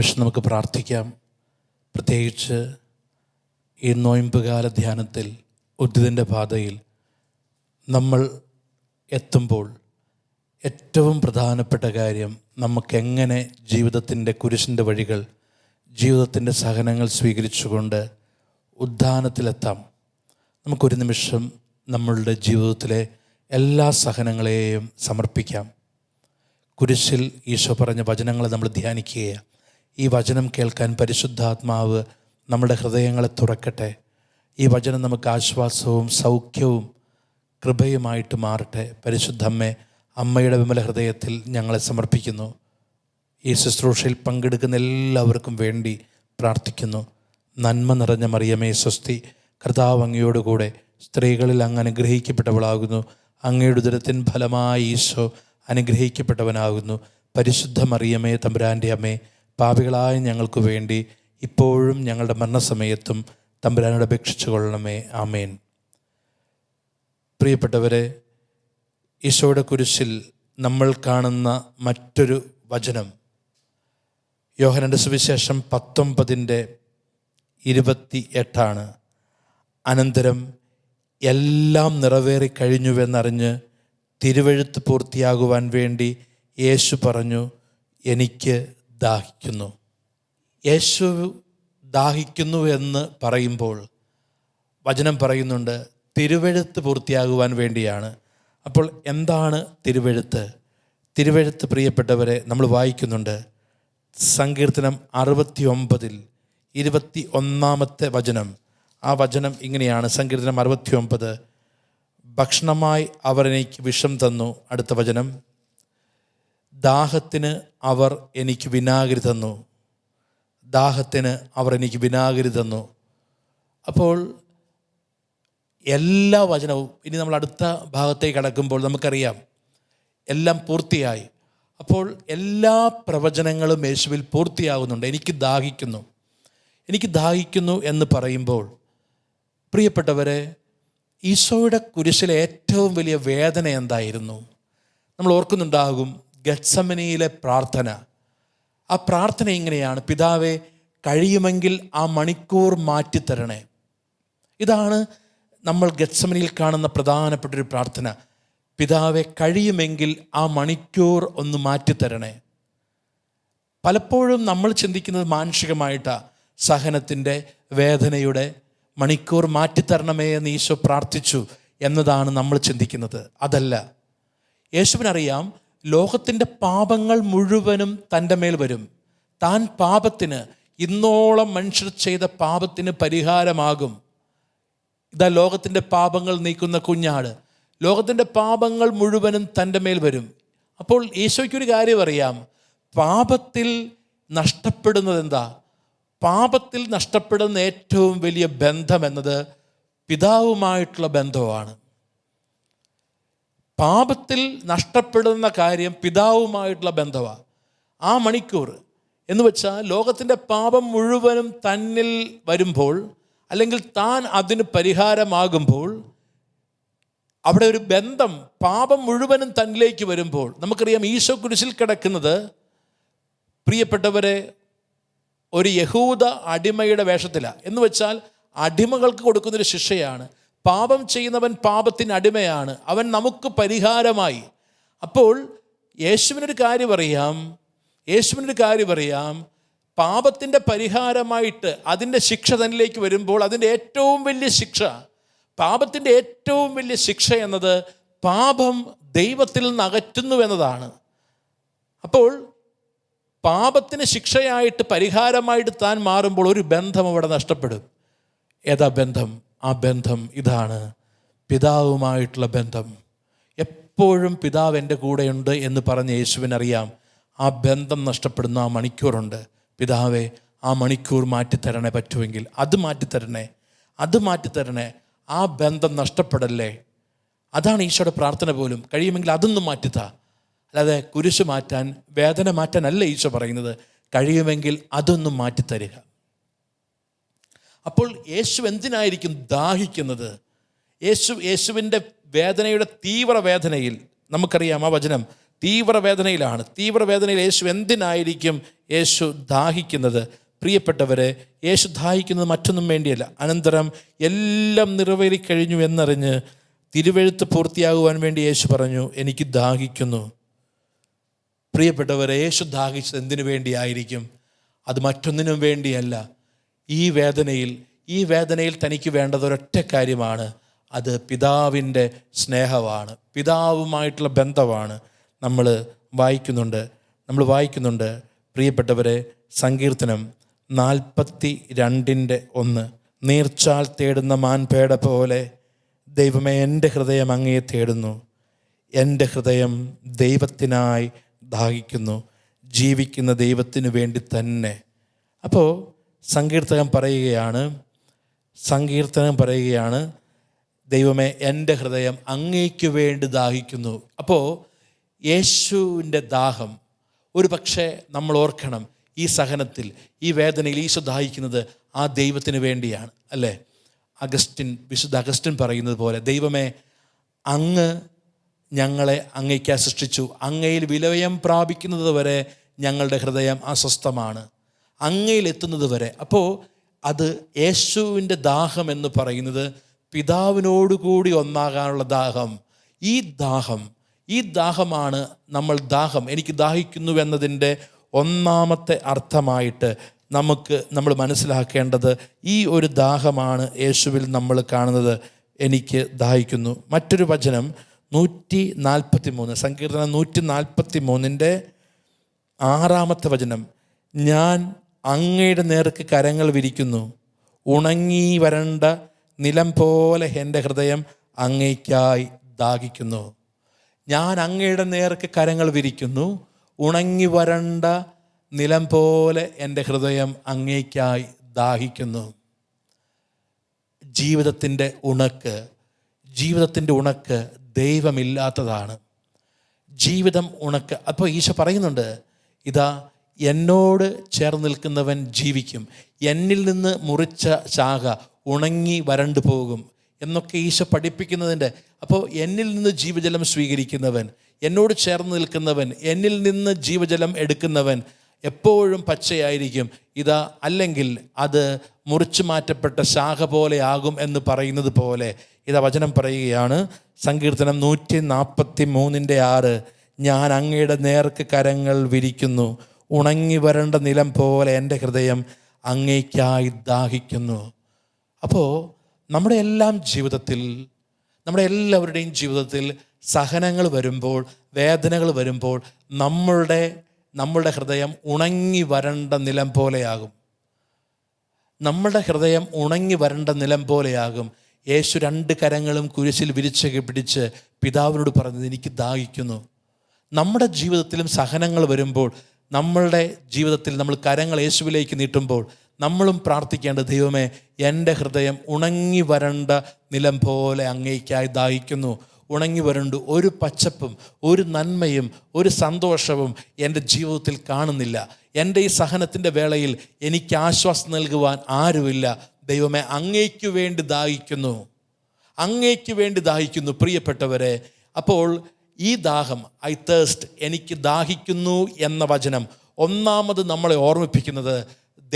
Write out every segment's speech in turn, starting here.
നിമിഷം നമുക്ക് പ്രാർത്ഥിക്കാം. പ്രത്യേകിച്ച് ഈ നോയമ്പുകാല ധ്യാനത്തിൽ ഉദ്ധിതൻ്റെ പാതയിൽ നമ്മൾ എത്തുമ്പോൾ ഏറ്റവും പ്രധാനപ്പെട്ട കാര്യം നമുക്കെങ്ങനെ ജീവിതത്തിൻ്റെ കുരിശിൻ്റെ വഴികൾ, ജീവിതത്തിൻ്റെ സഹനങ്ങൾ സ്വീകരിച്ചുകൊണ്ട് ഉദ്ധാനത്തിലെത്താം. നമുക്കൊരു നിമിഷം നമ്മളുടെ ജീവിതത്തിലെ എല്ലാ സഹനങ്ങളെയും സമർപ്പിക്കാം. കുരിശിൽ ഈശോ പറഞ്ഞ വചനങ്ങളെ നമ്മൾ ധ്യാനിക്കുകയാണ്. ഈ വചനം കേൾക്കാൻ പരിശുദ്ധാത്മാവ് നമ്മുടെ ഹൃദയങ്ങളെ തുറക്കട്ടെ. ഈ വചനം നമുക്ക് ആശ്വാസവും സൗഖ്യവും കൃപയുമായിട്ട് മാറട്ടെ. പരിശുദ്ധ അമ്മയുടെ വിമല ഹൃദയത്തിൽ ഞങ്ങളെ സമർപ്പിക്കുന്നു. ഈ ശുശ്രൂഷയിൽ പങ്കെടുക്കുന്ന എല്ലാവർക്കും വേണ്ടി പ്രാർത്ഥിക്കുന്നു. നന്മ നിറഞ്ഞ മറിയമേ സ്വസ്തി, കർത്താവ് അങ്ങയോടുകൂടെ സ്ത്രീകളിൽ അങ്ങ് അനുഗ്രഹിക്കപ്പെട്ടവളാകുന്നു. അങ്ങയുടെ ഉദരത്തിൻ ഫലമായി ഈശോ അനുഗ്രഹിക്കപ്പെട്ടവനാകുന്നു. പരിശുദ്ധ മറിയമേ തമ്പുരാൻ്റെ അമ്മേ, പാപികളായ ഞങ്ങൾക്ക് വേണ്ടി ഇപ്പോഴും ഞങ്ങളുടെ മരണസമയത്തും തമ്പുരാനോട് അപേക്ഷിച്ചു കൊള്ളണമേ. ആമേൻ. പ്രിയപ്പെട്ടവരെ, ഈശോയുടെ കുരിശിൽ നമ്മൾ കാണുന്ന മറ്റൊരു വചനം യോഹന്നാന്റെ സുവിശേഷം 19:28. അനന്തരം എല്ലാം നിറവേറിക്കഴിഞ്ഞുവെന്നറിഞ്ഞ് തിരുവെഴുത്ത് പൂർത്തിയാകുവാൻ വേണ്ടി യേശു പറഞ്ഞു, എനിക്ക് ദാഹിക്കുന്നു. യേശു ദാഹിക്കുന്നു എന്ന് പറയുമ്പോൾ വചനം പറയുന്നുണ്ട് തിരുവെഴുത്ത് പൂർത്തിയാകുവാൻ വേണ്ടിയാണ്. അപ്പോൾ എന്താണ് തിരുവെഴുത്ത്? തിരുവെഴുത്ത് പ്രിയപ്പെട്ടവരെ നമ്മൾ വായിക്കുന്നുണ്ട്. സങ്കീർത്തനം 69:21 വചനം. ആ വചനം ഇങ്ങനെയാണ്. സങ്കീർത്തനം 69: ഭക്ഷണമായി അവർ എനിക്ക് വിഷം തന്നു. അടുത്ത വചനം, ദാഹത്തിന് അവർ എനിക്ക് വിനാഗിരി തന്നു. ദാഹത്തിന് അവർ എനിക്ക് വിനാഗിരി തന്നു. അപ്പോൾ എല്ലാ വചനവും, ഇനി നമ്മൾ അടുത്ത ഭാഗത്തേക്ക് കടക്കുമ്പോൾ നമുക്കറിയാം എല്ലാം പൂർത്തിയായി. അപ്പോൾ എല്ലാ പ്രവചനങ്ങളും യേശുവിൽ പൂർത്തിയാകുന്നുണ്ട്. എനിക്ക് ദാഹിക്കുന്നു, എനിക്ക് ദാഹിക്കുന്നു എന്ന് പറയുമ്പോൾ പ്രിയപ്പെട്ടവരെ, ഈശോയുടെ കുരിശിലെ ഏറ്റവും വലിയ വേദന എന്തായിരുന്നു? നമ്മൾ ഓർക്കുന്നുണ്ടാകും ഗത്സമനിയിലെ പ്രാർത്ഥന. ആ പ്രാർത്ഥന ഇങ്ങനെയാണ്: പിതാവേ, കഴിയുമെങ്കിൽ ആ മണിക്കൂർ മാറ്റിത്തരണേ. ഇതാണ് നമ്മൾ ഗത്സമനിയിൽ കാണുന്ന പ്രധാനപ്പെട്ടൊരു പ്രാർത്ഥന. പിതാവേ, കഴിയുമെങ്കിൽ ആ മണിക്കൂർ ഒന്ന് മാറ്റിത്തരണേ. പലപ്പോഴും നമ്മൾ ചിന്തിക്കുന്നത് മാനുഷികമായിട്ടാണ്. സഹനത്തിൻ്റെ, വേദനയുടെ മണിക്കൂർ മാറ്റിത്തരണമേ എന്ന് ഈശോ പ്രാർത്ഥിച്ചു എന്നതാണ് നമ്മൾ ചിന്തിക്കുന്നത്. അതല്ല, യേശുവിനറിയാം ലോകത്തിൻ്റെ പാപങ്ങൾ മുഴുവനും തൻ്റെ മേൽ വരും. താൻ പാപത്തിന്, ഇന്നോളം മനുഷ്യർ ചെയ്ത പാപത്തിന് പരിഹാരമാകും. ഇതാ ലോകത്തിൻ്റെ പാപങ്ങൾ നീക്കുന്ന കുഞ്ഞാട്. ലോകത്തിൻ്റെ പാപങ്ങൾ മുഴുവനും തൻ്റെ മേൽ വരും. അപ്പോൾ ഈശോയ്ക്കൊരു കാര്യം അറിയാം, പാപത്തിൽ നഷ്ടപ്പെടുന്നത് എന്താ? പാപത്തിൽ നഷ്ടപ്പെടുന്ന ഏറ്റവും വലിയ ബന്ധം എന്നത് പിതാവുമായിട്ടുള്ള ബന്ധമാണ്. പാപത്തിൽ നഷ്ടപ്പെടുന്ന കാര്യം പിതാവുമായിട്ടുള്ള ബന്ധമാണ്. ആ മണിക്കൂർ എന്ന് വെച്ചാൽ ലോകത്തിൻ്റെ പാപം മുഴുവനും തന്നിൽ വരുമ്പോൾ, അല്ലെങ്കിൽ താൻ അതിന് പരിഹാരമാകുമ്പോൾ, അവിടെ ഒരു ബന്ധം, പാപം മുഴുവനും തന്നിലേക്ക് വരുമ്പോൾ നമുക്കറിയാം ഈശോ കുരിശിൽ കിടക്കുന്നത് പ്രിയപ്പെട്ടവരെ ഒരു യഹൂദ അടിമയുടെ വേഷത്തിലാണ്. എന്ന് വെച്ചാൽ അടിമകൾക്ക് കൊടുക്കുന്നൊരു ശിക്ഷയാണ്. പാപം ചെയ്യുന്നവൻ പാപത്തിന് അടിമയാണ്, അവൻ നമുക്ക് പരിഹാരമായി. അപ്പോൾ യേശുവിനൊരു കാര്യം അറിയാം, പാപത്തിൻ്റെ പരിഹാരമായിട്ട് അതിൻ്റെ ശിക്ഷ തന്നിലേക്ക് വരുമ്പോൾ അതിൻ്റെ ഏറ്റവും വലിയ ശിക്ഷ, പാപത്തിൻ്റെ ഏറ്റവും വലിയ ശിക്ഷ എന്നത് പാപം ദൈവത്തിൽ നിന്ന് അകറ്റുന്നു എന്നതാണ്. അപ്പോൾ പാപത്തിന് ശിക്ഷയായിട്ട്, പരിഹാരമായിട്ട് താൻ മാറുമ്പോൾ ഒരു ബന്ധം അവിടെ നഷ്ടപ്പെടും. ഏതാ ബന്ധം? ആ ബന്ധം ഇതാണ്, പിതാവുമായിട്ടുള്ള ബന്ധം. എപ്പോഴും പിതാവ് എൻ്റെ കൂടെയുണ്ട് എന്ന് പറഞ്ഞ യേശുവിനറിയാം ആ ബന്ധം നഷ്ടപ്പെടുന്ന ആ മണിക്കൂറുണ്ട്. പിതാവേ, ആ മണിക്കൂർ മാറ്റിത്തരണേ, പറ്റുമെങ്കിൽ അത് മാറ്റിത്തരണേ, ആ ബന്ധം നഷ്ടപ്പെടല്ലേ. അതാണ് ഈശോയുടെ പ്രാർത്ഥന പോലും. കഴിയുമെങ്കിൽ അതൊന്നും മാറ്റിത്താ. അല്ലാതെ കുരിശ് മാറ്റാൻ, വേദന മാറ്റാൻ അല്ല ഈശോ പറയുന്നത്. കഴിയുമെങ്കിൽ അതൊന്നും മാറ്റിത്തരിക. അപ്പോൾ യേശു എന്തിനായിരിക്കും ദാഹിക്കുന്നത്? യേശുവിൻ്റെ വേദനയുടെ തീവ്ര വേദനയിൽ നമുക്കറിയാം ആ വചനം, തീവ്രവേദനയിലാണ്. തീവ്രവേദനയിൽ യേശു എന്തിനായിരിക്കും യേശു ദാഹിക്കുന്നത്? പ്രിയപ്പെട്ടവരെ, യേശു ദാഹിക്കുന്നത് മറ്റൊന്നും വേണ്ടിയല്ല. അനന്തരം എല്ലാം നിറവേറിക്കഴിഞ്ഞു എന്നറിഞ്ഞ് തിരുവെഴുത്ത് പൂർത്തിയാകുവാൻ വേണ്ടി യേശു പറഞ്ഞു, എനിക്ക് ദാഹിക്കുന്നു. പ്രിയപ്പെട്ടവരെ, യേശു ദാഹിച്ചത് എന്തിനു വേണ്ടിയായിരിക്കും? അത് മറ്റൊന്നിനും വേണ്ടിയല്ല. ഈ വേദനയിൽ തനിക്ക് വേണ്ടത് ഒരൊറ്റ കാര്യമാണ്. അത് പിതാവിൻ്റെ സ്നേഹമാണ്, പിതാവുമായിട്ടുള്ള ബന്ധമാണ്. നമ്മൾ വായിക്കുന്നുണ്ട് പ്രിയപ്പെട്ടവരെ, സങ്കീർത്തനം 42:1, നീർച്ചാൽ തേടുന്ന മാൻപേട പോലെ ദൈവമേ എൻ്റെ ഹൃദയം അങ്ങയെ തേടുന്നു, എൻ്റെ ഹൃദയം ദൈവത്തിനായി ദാഹിക്കുന്നു, ജീവിക്കുന്ന ദൈവത്തിനു വേണ്ടി തന്നെ. അപ്പോൾ സങ്കീർത്തനം പറയുകയാണ്, ദൈവമേ എൻ്റെ ഹൃദയം അങ്ങേക്ക് വേണ്ടി ദാഹിക്കുന്നു. അപ്പോൾ യേശുവിൻ്റെ ദാഹം, ഒരു പക്ഷേ നമ്മൾ ഓർക്കണം, ഈ സഹനത്തിൽ, ഈ വേദനയിൽ ഈശോ ദാഹിക്കുന്നത് ആ ദൈവത്തിന് വേണ്ടിയാണ്, അല്ലേ? വിശുദ്ധ അഗസ്റ്റിൻ പറയുന്നത് പോലെ, ദൈവമേ അങ്ങ് ഞങ്ങളെ അങ്ങേയ്ക്കായി സൃഷ്ടിച്ചു, അങ്ങയിൽ വിലയം പ്രാപിക്കുന്നത് വരെ ഞങ്ങളുടെ ഹൃദയം അസ്വസ്ഥമാണ്, അങ്ങയിൽ എത്തുന്നത് വരെ. അപ്പോൾ അത് യേശുവിൻ്റെ ദാഹം എന്ന് പറയുന്നത് പിതാവിനോടുകൂടി ഒന്നാകാനുള്ള ദാഹം. ഈ ദാഹമാണ് എനിക്ക് ദാഹിക്കുന്നു എന്നതിൻ്റെ ഒന്നാമത്തെ അർത്ഥമായിട്ട് നമ്മൾ മനസ്സിലാക്കേണ്ടത്. ഈ ഒരു ദാഹമാണ് യേശുവിൽ നമ്മൾ കാണുന്നത്, എനിക്ക് ദാഹിക്കുന്നു. മറ്റൊരു വചനം 143, സങ്കീർത്തനം 143 6 വചനം, ഞാൻ അങ്ങയുടെ നേർക്ക് കരങ്ങൾ വിരിക്കുന്നു, ഉണങ്ങി വരണ്ട നിലം പോലെ എൻ്റെ ഹൃദയം അങ്ങേയ്ക്കായി ദാഹിക്കുന്നു. ഞാൻ അങ്ങയുടെ നേർക്ക് കരങ്ങൾ വിരിക്കുന്നു, ഉണങ്ങി വരണ്ട നിലം പോലെ എൻ്റെ ഹൃദയം അങ്ങേയ്ക്കായി ദാഹിക്കുന്നു. ജീവിതത്തിൻ്റെ ഉണക്ക് ദൈവമില്ലാത്തതാണ്. ജീവിതം ഉണക്ക്. അപ്പോൾ ഈശോ പറയുന്നുണ്ട്, ഇതാ എന്നോട് ചേർന്ന് നിൽക്കുന്നവൻ ജീവിക്കും, എന്നിൽ നിന്ന് മുറിച്ച ശാഖ ഉണങ്ങി വരണ്ടു പോകും എന്നൊക്കെ ഈശോ പഠിപ്പിക്കുന്നതിൻ്റെ. അപ്പോൾ എന്നിൽ നിന്ന് ജീവജലം സ്വീകരിക്കുന്നവൻ, എന്നോട് ചേർന്ന് നിൽക്കുന്നവൻ, എന്നിൽ നിന്ന് ജീവജലം എടുക്കുന്നവൻ എപ്പോഴും പച്ചയായിരിക്കും. അല്ലെങ്കിൽ അത് മുറിച്ചു മാറ്റപ്പെട്ട ശാഖ പോലെ ആകും എന്ന് പറയുന്നത് പോലെ വചനം പറയുകയാണ്. സങ്കീർത്തനം 143:6, ഞാൻ അങ്ങയുടെ നേർക്ക് കരങ്ങൾ വിരിക്കുന്നു, ഉണങ്ങി വരണ്ട നിലം പോലെ എൻ്റെ ഹൃദയം അങ്ങേയ്ക്കായി ദാഹിക്കുന്നു. അപ്പോൾ നമ്മുടെ എല്ലാവരുടെയും ജീവിതത്തിൽ സഹനങ്ങൾ വരുമ്പോൾ, വേദനകൾ വരുമ്പോൾ നമ്മളുടെ ഹൃദയം ഉണങ്ങി വരണ്ട നിലം പോലെയാകും. യേശു 2 കരങ്ങളും കുരിശിൽ വിരിച്ച് പിടിച്ച് പിതാവിനോട് പറഞ്ഞത്, എനിക്ക് ദാഹിക്കുന്നു. നമ്മുടെ ജീവിതത്തിലും സഹനങ്ങൾ വരുമ്പോൾ, നമ്മളുടെ ജീവിതത്തിൽ നമ്മൾ കരങ്ങൾ യേശുവിലേക്ക് നീട്ടുമ്പോൾ നമ്മളും പ്രാർത്ഥിക്കേണ്ട, ദൈവമേ എൻ്റെ ഹൃദയം ഉണങ്ങി വരണ്ട നിലം പോലെ അങ്ങേയ്ക്കായി ദാഹിക്കുന്നു. ഉണങ്ങി വരണ്ടു, ഒരു പച്ചപ്പും ഒരു നന്മയും ഒരു സന്തോഷവും എൻ്റെ ജീവിതത്തിൽ കാണുന്നില്ല. എൻ്റെ ഈ സഹനത്തിൻ്റെ വേളയിൽ എനിക്ക് ആശ്വാസം നൽകുവാൻ ആരുമില്ല. ദൈവമേ അങ്ങേക്ക് വേണ്ടി ദാഹിക്കുന്നു. പ്രിയപ്പെട്ടവരെ, അപ്പോൾ ഈ ദാഹം, ഐ തേഴ്സ്റ്റ്, എനിക്ക് ദാഹിക്കുന്നു എന്ന വചനം ഒന്നാമത് നമ്മളെ ഓർമ്മിപ്പിക്കുന്നത്,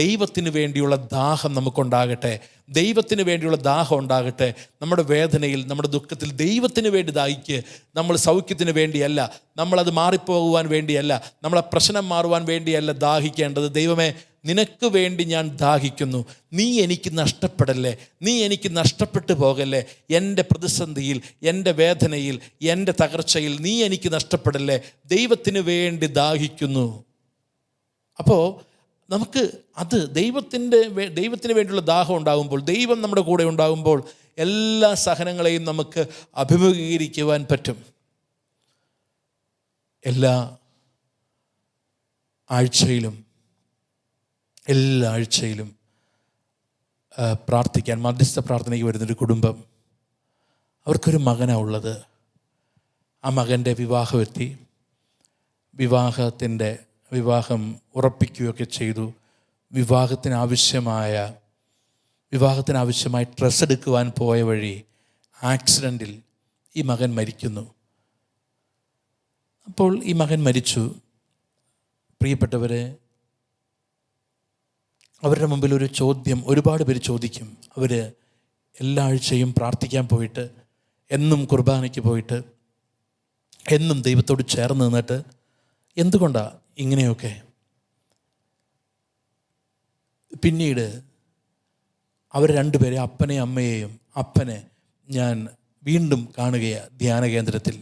ദൈവത്തിന് വേണ്ടിയുള്ള ദാഹം നമുക്കുണ്ടാകട്ടെ. ദൈവത്തിന് വേണ്ടിയുള്ള ദാഹം ഉണ്ടാകട്ടെ. നമ്മുടെ വേദനയിൽ, നമ്മുടെ ദുഃഖത്തിൽ ദൈവത്തിന് വേണ്ടി ദാഹിക്ക്. നമ്മൾ സൗഖ്യത്തിന് വേണ്ടിയല്ല, നമ്മളത് മാറിപ്പോകുവാൻ വേണ്ടിയല്ല, നമ്മളെ പ്രശ്നം മാറുവാൻ വേണ്ടിയല്ല ദാഹിക്കേണ്ടത്. ദൈവമേ നിനക്ക് വേണ്ടി ഞാൻ ദാഹിക്കുന്നു, നീ എനിക്ക് നഷ്ടപ്പെടല്ലേ, നീ എനിക്ക് നഷ്ടപ്പെട്ടു പോകല്ലേ. എൻ്റെ പ്രതിസന്ധിയിൽ, എൻ്റെ വേദനയിൽ, എൻ്റെ തകർച്ചയിൽ നീ എനിക്ക് നഷ്ടപ്പെടല്ലേ. ദൈവത്തിന് വേണ്ടി ദാഹിക്കുന്നു. അപ്പോൾ നമുക്ക് ദൈവത്തിന് വേണ്ടിയുള്ള ദാഹം ഉണ്ടാകുമ്പോൾ, ദൈവം നമ്മുടെ കൂടെ ഉണ്ടാകുമ്പോൾ എല്ലാ സഹനങ്ങളെയും നമുക്ക് അഭിമുഖീകരിക്കുവാൻ പറ്റും. എല്ലാ ആഴ്ചയിലും പ്രാർത്ഥിക്കാൻ, മധ്യസ്ഥ പ്രാർത്ഥനയ്ക്ക് വരുന്നൊരു കുടുംബം, അവർക്കൊരു മകനാണ് ഉള്ളത്. ആ മകൻ്റെ വിവാഹം ഉറപ്പിക്കുകയൊക്കെ ചെയ്തു. വിവാഹത്തിനാവശ്യമായി ഡ്രസ്സ് എടുക്കുവാൻ പോയ വഴി ആക്സിഡൻറ്റിൽ ഈ മകൻ മരിക്കുന്നു. അപ്പോൾ ഈ മകൻ മരിച്ചു. പ്രിയപ്പെട്ടവരെ, അവരുടെ മുമ്പിൽ ഒരു ചോദ്യം ഒരുപാട് പേര് ചോദിക്കും. അവർ എല്ലാ ആഴ്ചയും പ്രാർത്ഥിക്കാൻ പോയിട്ട്, എന്നും കുർബാനയ്ക്ക് പോയിട്ട്, എന്നും ദൈവത്തോട് ചേർന്ന് നിന്നിട്ട് എന്തുകൊണ്ടാണ് ഇങ്ങനെയൊക്കെ? പിന്നീട് അവർ രണ്ടുപേരെ, അപ്പനെയും അമ്മയെയും, അപ്പനെ ഞാൻ വീണ്ടും കാണുകയാണ് ധ്യാന കേന്ദ്രത്തിൽ.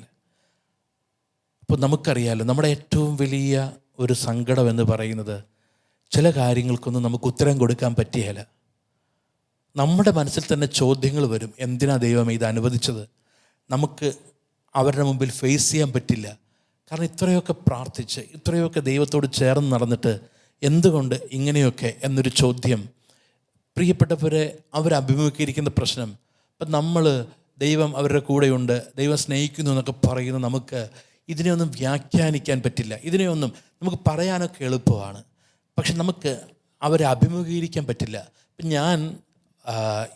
അപ്പോൾ നമുക്കറിയാലോ, നമ്മുടെ ഏറ്റവും വലിയ ഒരു സങ്കടം എന്ന് പറയുന്നത് ചില കാര്യങ്ങൾക്കൊന്നും നമുക്ക് ഉത്തരം കൊടുക്കാൻ പറ്റിയല്ല. നമ്മുടെ മനസ്സിൽ തന്നെ ചോദ്യങ്ങൾ വരും. എന്തിനാ ദൈവം ഇത് അനുവദിച്ചത്? നമുക്ക് അവരുടെ മുമ്പിൽ ഫേസ് ചെയ്യാൻ പറ്റില്ല. കാരണം ഇത്രയൊക്കെ പ്രാർത്ഥിച്ച്, ഇത്രയൊക്കെ ദൈവത്തോട് ചേർന്ന് നടന്നിട്ട് എന്തുകൊണ്ട് ഇങ്ങനെയൊക്കെ എന്നൊരു ചോദ്യം. പ്രിയപ്പെട്ടവരെ, അവരഭിമുഖീകരിക്കുന്ന പ്രശ്നം, ഇപ്പം നമ്മൾ ദൈവം അവരുടെ കൂടെയുണ്ട്, ദൈവം സ്നേഹിക്കുന്നു എന്നൊക്കെ പറയുന്ന നമുക്ക് ഇതിനെയൊന്നും വ്യാഖ്യാനിക്കാൻ പറ്റില്ല. ഇതിനെയൊന്നും നമുക്ക് പറയാനൊക്കെ എളുപ്പമാണ്, പക്ഷെ നമുക്ക് അവരെ അഭിമുഖീകരിക്കാൻ പറ്റില്ല. ഇപ്പം ഞാൻ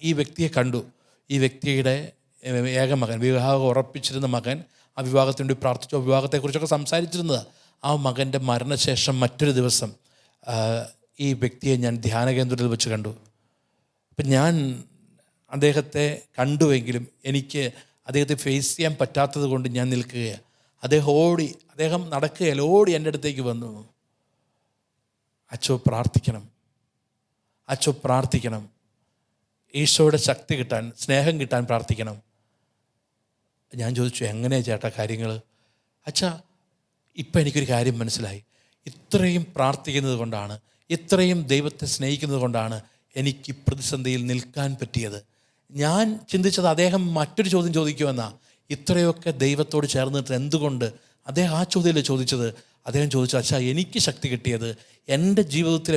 ഈ വ്യക്തിയെ കണ്ടു. ഈ വ്യക്തിയുടെ ഏക മകൻ, വിവാഹം ഉറപ്പിച്ചിരുന്ന മകൻ, ആ വിവാഹത്തിന് വേണ്ടി പ്രാർത്ഥിച്ചു, വിവാഹത്തെക്കുറിച്ചൊക്കെ സംസാരിച്ചിരുന്നത്. ആ മകൻ്റെ മരണശേഷം മറ്റൊരു ദിവസം ഈ വ്യക്തിയെ ഞാൻ ധ്യാന കേന്ദ്രത്തിൽ വെച്ച് കണ്ടു. അപ്പം ഞാൻ അദ്ദേഹത്തെ കണ്ടുവെങ്കിലും എനിക്ക് അദ്ദേഹത്തെ ഫേസ് ചെയ്യാൻ പറ്റാത്തത് കൊണ്ട് ഞാൻ നിൽക്കുകയാണ്. അദ്ദേഹം നടക്കുകയല്ല, ഓടി എൻ്റെ അടുത്തേക്ക് വന്നു. അച്ചോ പ്രാർത്ഥിക്കണം, അച്ചോ പ്രാർത്ഥിക്കണം, ഈശോയുടെ ശക്തി കിട്ടാൻ, സ്നേഹം കിട്ടാൻ പ്രാർത്ഥിക്കണം. ഞാൻ ചോദിച്ചു, എങ്ങനെയാണ് ചേട്ടാ കാര്യങ്ങൾ? അച്ഛാ, ഇപ്പം എനിക്കൊരു കാര്യം മനസ്സിലായി. ഇത്രയും പ്രാർത്ഥിക്കുന്നത് കൊണ്ടാണ്, ഇത്രയും ദൈവത്തെ സ്നേഹിക്കുന്നത് കൊണ്ടാണ് എനിക്ക് പ്രതിസന്ധിയിൽ നിൽക്കാൻ പറ്റിയത്. ഞാൻ ചിന്തിച്ചത് അദ്ദേഹം മറ്റൊരു ചോദ്യം ചോദിക്കുമെന്നാ. ഇത്രയൊക്കെ ദൈവത്തോട് ചേർന്നിട്ട് എന്തുകൊണ്ട്? അദ്ദേഹം ആ ചോദ്യമല്ലേ ചോദിച്ചത്. അദ്ദേഹം ചോദിച്ചു, അച്ഛാ, എനിക്ക് ശക്തി കിട്ടിയത്, എൻ്റെ ജീവിതത്തിൽ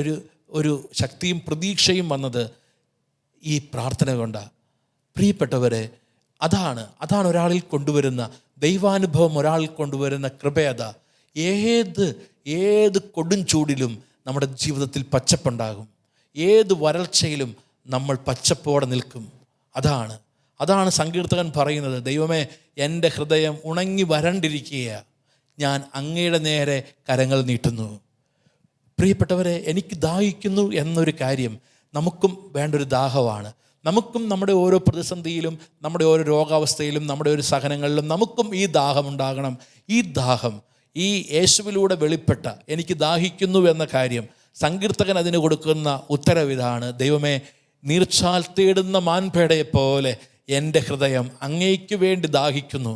ഒരു ശക്തിയും പ്രതീക്ഷയും വന്നത് ഈ പ്രാർത്ഥന കൊണ്ടാണ്. പ്രിയപ്പെട്ടവരെ, അതാണ് ഒരാളിൽ കൊണ്ടുവരുന്ന ദൈവാനുഭവം, ഒരാളിൽ കൊണ്ടുവരുന്ന കൃപയത. ഏത് കൊടും ചൂടിലും നമ്മുടെ ജീവിതത്തിൽ പച്ചപ്പുണ്ടാകും. ഏത് വരൾച്ചയിലും നമ്മൾ പച്ചപ്പോടെ നിൽക്കും. അതാണ് സങ്കീർത്തകൻ പറയുന്നത്. ദൈവമേ, എൻ്റെ ഹൃദയം ഉണങ്ങി വരണ്ടിരിക്കുകയാണ്, ഞാൻ അങ്ങയുടെ നേരെ കരങ്ങൾ നീട്ടുന്നു. പ്രിയപ്പെട്ടവരെ, എനിക്ക് ദാഹിക്കുന്നു എന്നൊരു കാര്യം നമുക്കും വേണ്ടൊരു ദാഹമാണ്. നമുക്കും നമ്മുടെ ഓരോ പ്രതിസന്ധിയിലും, നമ്മുടെ ഓരോ രോഗാവസ്ഥയിലും, നമ്മുടെ ഒരു സഹനങ്ങളിലും നമുക്കും ഈ ദാഹം ഉണ്ടാകണം. ഈ ദാഹം ഈ യേശുവിലൂടെ വെളിപ്പെട്ട എനിക്ക് ദാഹിക്കുന്നു എന്ന കാര്യം, സങ്കീർത്തകൻ അതിന് കൊടുക്കുന്ന ഉത്തരവിതാണ്. ദൈവമേ, നീർച്ചാൽ തേടുന്ന മാൻപേടയെ പോലെ എൻ്റെ ഹൃദയം അങ്ങേക്ക് വേണ്ടി ദാഹിക്കുന്നു.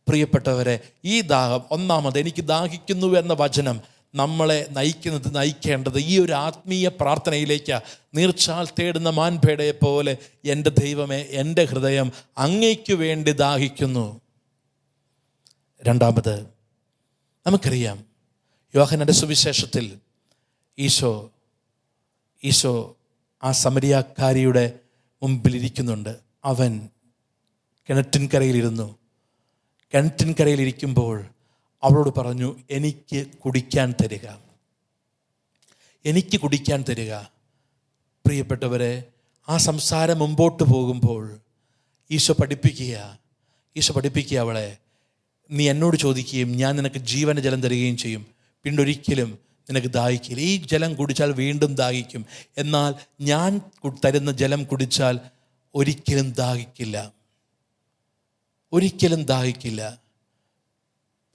പ്രിയപ്പെട്ടവരെ, ഈ ദാഹം, ഒന്നാമത് എനിക്ക് ദാഹിക്കുന്നു എന്ന വചനം നമ്മളെ നയിക്കേണ്ടത് ഈ ഒരു ആത്മീയ പ്രാർത്ഥനയിലേക്കാണ്. നീർച്ചാൽ തേടുന്ന മാൻപേടയെ പോലെ എൻ്റെ ദൈവമേ, എൻ്റെ ഹൃദയം അങ്ങേക്ക് വേണ്ടി ദാഹിക്കുന്നു. രണ്ടാമത്, നമുക്കറിയാം യോഹന്നാന്റെ സുവിശേഷത്തിൽ ഈശോ ആ സമരിയാക്കാരിയുടെ മുമ്പിലിരിക്കുന്നുണ്ട്. അവൻ കിണറ്റിൻകരയിലിരിക്കുമ്പോൾ അവളോട് പറഞ്ഞു, എനിക്ക് കുടിക്കാൻ തരിക. പ്രിയപ്പെട്ടവരെ, ആ സംസാരം മുമ്പോട്ട് പോകുമ്പോൾ ഈശോ പഠിപ്പിക്കുക അവളെ, നീ എന്നോട് ചോദിക്കുകയും ഞാൻ നിനക്ക് ജീവന ജലം തരികയും ചെയ്യും, പിന്നൊരിക്കലും നിനക്ക് ദാഹിക്കില്ല. ഈ ജലം കുടിച്ചാൽ വീണ്ടും ദാഹിക്കും, എന്നാൽ ഞാൻ തരുന്ന ജലം കുടിച്ചാൽ ഒരിക്കലും ദാഹിക്കില്ല.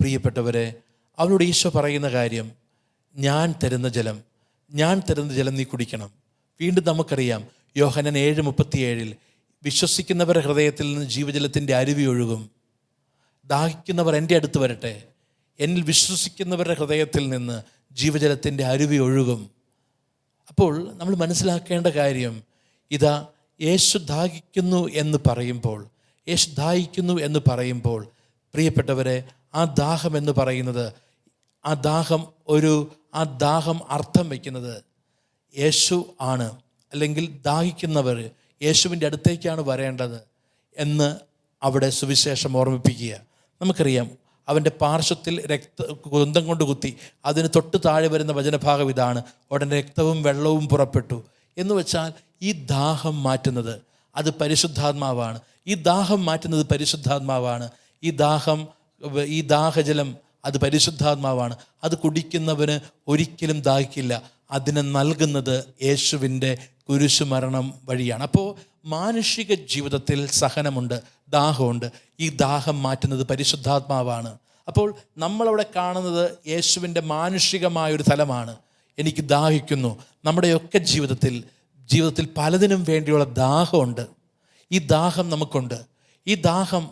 പ്രിയപ്പെട്ടവരെ, അവളോട് ഈശോ പറയുന്ന കാര്യം, ഞാൻ തരുന്ന ജലം നീ കുടിക്കണം. വീണ്ടും നമുക്കറിയാം യോഹന്നാൻ 7:37 വിശ്വസിക്കുന്നവരുടെ ഹൃദയത്തിൽ നിന്ന് ജീവജലത്തിൻ്റെ അരുവി ഒഴുകും. ദാഹിക്കുന്നവർ എൻ്റെ അടുത്ത് വരട്ടെ, എന്നിൽ വിശ്വസിക്കുന്നവരുടെ ഹൃദയത്തിൽ നിന്ന് ജീവജലത്തിൻ്റെ അരുവി ഒഴുകും. അപ്പോൾ നമ്മൾ മനസ്സിലാക്കേണ്ട കാര്യം ഇതാ, യേശു ദാഹിക്കുന്നു എന്ന് പറയുമ്പോൾ പ്രിയപ്പെട്ടവരെ, ആ ദാഹം എന്ന് പറയുന്നത്, ആ ദാഹം അർത്ഥം വയ്ക്കുന്നത് യേശു ആണ്, അല്ലെങ്കിൽ ദാഹിക്കുന്നവർ യേശുവിൻ്റെ അടുത്തേക്കാണ് വരേണ്ടത് എന്ന് അവിടെ സുവിശേഷം ഓർമ്മിപ്പിക്കുക. നമുക്കറിയാം, അവൻ്റെ പാർശ്വത്തിൽ കുന്തം കൊണ്ട് കുത്തി, അതിന് തൊട്ട് താഴെ വരുന്ന വചനഭാഗം ഇതാണ്, ഉടനെ രക്തവും വെള്ളവും പുറപ്പെട്ടു. എന്ന് വെച്ചാൽ ഈ ദാഹം മാറ്റുന്നത് അത് പരിശുദ്ധാത്മാവാണ്. ഈ ദാഹജലം അത് പരിശുദ്ധാത്മാവാണ്. അത് കുടിക്കുന്നവന് ഒരിക്കലും ദാഹിക്കില്ല. അതിനെ നൽകുന്നത് യേശുവിൻ്റെ കുരിശുമരണം വഴിയാണ്. അപ്പോൾ മാനുഷിക ജീവിതത്തിൽ സഹനമുണ്ട്, ദാഹമുണ്ട്. ഈ ദാഹം മാറ്റുന്നത് പരിശുദ്ധാത്മാവാണ്. അപ്പോൾ നമ്മളവിടെ കാണുന്നത് യേശുവിൻ്റെ മാനുഷികമായൊരു തലമാണ്. എനിക്ക് ദാഹിക്കുന്നു. നമ്മുടെയൊക്കെ ജീവിതത്തിൽ പലതിനും വേണ്ടിയുള്ള ദാഹമുണ്ട്. ഈ ദാഹം നമുക്കുണ്ട്. ഈ ദാഹം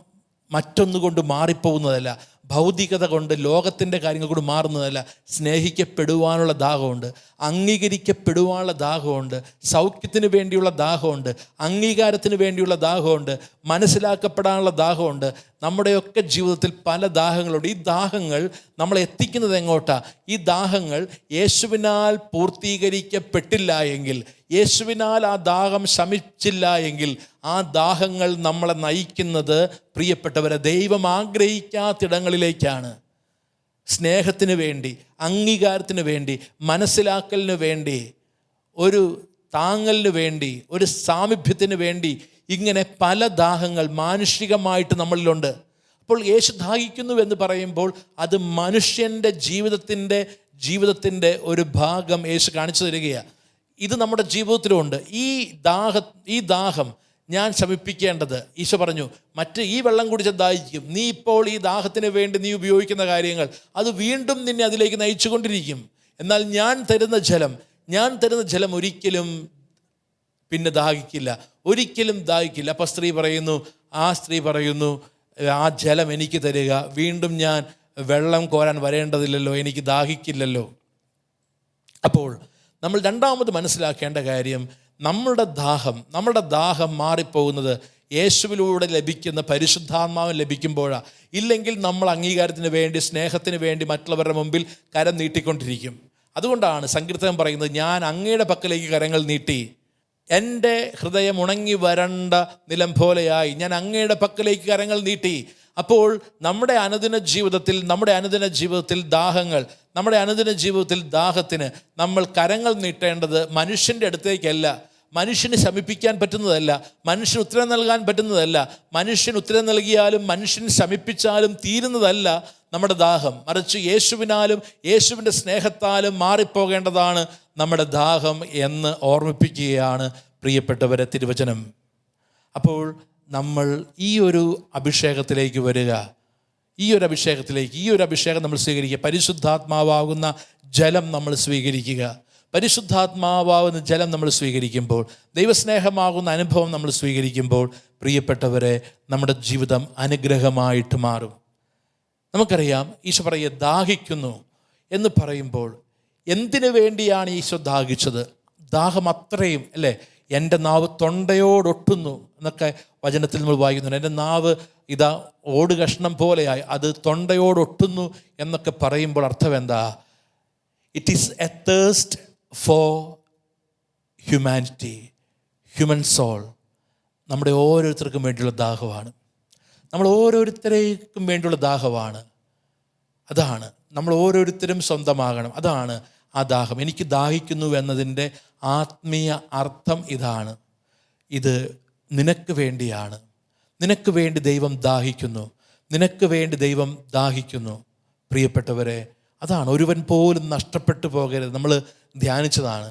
മറ്റൊന്നുകൊണ്ട് മാറിപ്പോകുന്നതല്ല, ഭൗതികത കൊണ്ട്, ലോകത്തിൻ്റെ കാര്യങ്ങൾ കൊണ്ട് മാറുന്നതല്ല. സ്നേഹിക്കപ്പെടുവാനുള്ള ദാഹമുണ്ട്, അംഗീകരിക്കപ്പെടുവാനുള്ള ദാഹമുണ്ട്, സൗഖ്യത്തിന് വേണ്ടിയുള്ള ദാഹമുണ്ട്, അംഗീകാരത്തിന് വേണ്ടിയുള്ള ദാഹമുണ്ട്, മനസ്സിലാക്കപ്പെടാനുള്ള ദാഹമുണ്ട്. നമ്മുടെയൊക്കെ ജീവിതത്തിൽ പല ദാഹങ്ങളുണ്ട്. ഈ ദാഹങ്ങൾ നമ്മളെ എത്തിക്കുന്നത് എങ്ങോട്ടാണ്? ഈ ദാഹങ്ങൾ യേശുവിനാൽ പൂർത്തീകരിക്കപ്പെട്ടില്ല എങ്കിൽ, യേശുവിനാൽ ആ ദാഹം ശമിച്ചില്ല എങ്കിൽ, ആ ദാഹങ്ങൾ നമ്മളെ നയിക്കുന്നത് പ്രിയപ്പെട്ടവരെ ദൈവം ആഗ്രഹിക്കാത്തിടങ്ങളിലേക്കാണ്. സ്നേഹത്തിന് വേണ്ടി, അംഗീകാരത്തിന് വേണ്ടി, മനസ്സിലാക്കലിന് വേണ്ടി, ഒരു താങ്ങലിന് വേണ്ടി, ഒരു സാമീപ്യത്തിന് വേണ്ടി, ഇങ്ങനെ പല ദാഹങ്ങൾ മാനുഷികമായിട്ട് നമ്മളിലുണ്ട്. അപ്പോൾ യേശു ദാഹിക്കുന്നു എന്ന് പറയുമ്പോൾ അത് മനുഷ്യൻ്റെ ജീവിതത്തിൻ്റെ ഒരു ഭാഗം യേശു കാണിച്ചു തരികയാണ്. ഇത് നമ്മുടെ ജീവിതത്തിലുമുണ്ട്. ഈ ദാഹം ഞാൻ ശമിപ്പിക്കേണ്ടത്, ഈശോ പറഞ്ഞു, ഈ വെള്ളം കുടിച്ച ദാഹിക്കും. നീ ഇപ്പോൾ ഈ ദാഹത്തിന് വേണ്ടി നീ ഉപയോഗിക്കുന്ന കാര്യങ്ങൾ അത് വീണ്ടും നിന്നെ അതിലേക്ക് നയിച്ചുകൊണ്ടിരിക്കും. എന്നാൽ ഞാൻ തരുന്ന ജലം ഒരിക്കലും പിന്നെ ദാഹിക്കില്ല, ഒരിക്കലും ദാഹിക്കില്ല. അപ്പോൾ ആ സ്ത്രീ പറയുന്നു, ആ ജലം എനിക്ക് തരിക, വീണ്ടും ഞാൻ വെള്ളം കോരാൻ വരേണ്ടതില്ലല്ലോ, എനിക്ക് ദാഹിക്കില്ലല്ലോ. അപ്പോൾ നമ്മൾ രണ്ടാമത് മനസ്സിലാക്കേണ്ട കാര്യം, നമ്മുടെ ദാഹം മാറിപ്പോകുന്നത് യേശുവിലൂടെ ലഭിക്കുന്ന പരിശുദ്ധാത്മാവ് ലഭിക്കുമ്പോഴാണ്. ഇല്ലെങ്കിൽ നമ്മൾ അംഗീകാരത്തിന് വേണ്ടി, സ്നേഹത്തിന് വേണ്ടി മറ്റുള്ളവരുടെ മുമ്പിൽ കരം നീട്ടിക്കൊണ്ടിരിക്കും. അതുകൊണ്ടാണ് സങ്കീർത്തനം പറയുന്നത്, ഞാൻ അങ്ങയുടെ പക്കലേക്ക് കരങ്ങൾ നീട്ടി, എൻ്റെ ഹൃദയം ഉണങ്ങി വരണ്ട നിലം പോലെയായി ഞാൻ അങ്ങയുടെ പക്കലേക്ക് കരങ്ങൾ നീട്ടി. അപ്പോൾ നമ്മുടെ അനുദിന ജീവിതത്തിൽ ദാഹത്തിന് നമ്മൾ കരങ്ങൾ നീട്ടേണ്ടത് മനുഷ്യൻ്റെ അടുത്തേക്കല്ല, മനുഷ്യന് ശമിപ്പിക്കാൻ പറ്റുന്നതല്ല, മനുഷ്യന് ഉത്തരം നൽകാൻ പറ്റുന്നതല്ല, മനുഷ്യൻ ഉത്തരം നൽകിയാലും മനുഷ്യൻ ശമിപ്പിച്ചാലും തീരുന്നതല്ല നമ്മുടെ ദാഹം. മറിച്ച് യേശുവിനാലും യേശുവിൻ്റെ സ്നേഹത്താലും മാറിപ്പോകേണ്ടതാണ് നമ്മുടെ ദാഹം എന്ന് ഓർമ്മിപ്പിക്കുകയാണ് പ്രിയപ്പെട്ടവരെ തിരുവചനം. അപ്പോൾ നമ്മൾ ഈ ഒരു അഭിഷേകത്തിലേക്ക് വരിക, ഈ ഒരു അഭിഷേകം നമ്മൾ സ്വീകരിക്കുക. പരിശുദ്ധാത്മാവാകുന്ന ജലം നമ്മൾ സ്വീകരിക്കുക. പരിശുദ്ധാത്മാവാകുന്ന ജലം നമ്മൾ സ്വീകരിക്കുമ്പോൾ, ദൈവസ്നേഹമാകുന്ന അനുഭവം നമ്മൾ സ്വീകരിക്കുമ്പോൾ, പ്രിയപ്പെട്ടവരെ നമ്മുടെ ജീവിതം അനുഗ്രഹമായിട്ട് മാറും. നമുക്കറിയാം, ഈശോ പറയുക ദാഹിക്കുന്നു എന്ന് പറയുമ്പോൾ എന്തിനു വേണ്ടിയാണ് ഈശോ ദാഹിച്ചത്? ദാഹം അത്രയും അല്ലേ, എൻ്റെ നാവ് തൊണ്ടയോടൊട്ടുന്നു എന്നൊക്കെ വചനത്തിൽ നമ്മൾ വായിക്കുന്നുണ്ട്. എൻ്റെ നാവ് ഇതാ ഓട് കഷ്ണം പോലെയായി, അത് തൊണ്ടയോടൊട്ടുന്നു എന്നൊക്കെ പറയുമ്പോൾ അർത്ഥം എന്താ? It is a thirst for humanity, human soul. നമ്മുടെ ഓരോരുത്തർക്കും വേണ്ടിയുള്ള ദാഹമാണ്, നമ്മൾ ഓരോരുത്തരേക്കും വേണ്ടിയുള്ള ദാഹമാണ്. അതാണ് നമ്മൾ ഓരോരുത്തരും സ്വന്തമാകണം. അതാണ് ആ ദാഹം. എനിക്ക് ദാഹിക്കുന്നു എന്നതിൻ്റെ ആത്മീയ അർത്ഥം ഇതാണ്. ഇത് നിനക്ക് വേണ്ടിയാണ്. നിനക്ക് വേണ്ടി ദൈവം ദാഹിക്കുന്നു. പ്രിയപ്പെട്ടവരെ, അതാണ് ഒരുവൻ പോലും നഷ്ടപ്പെട്ടു പോകരുത്. നമ്മൾ ധ്യാനിച്ചതാണ്.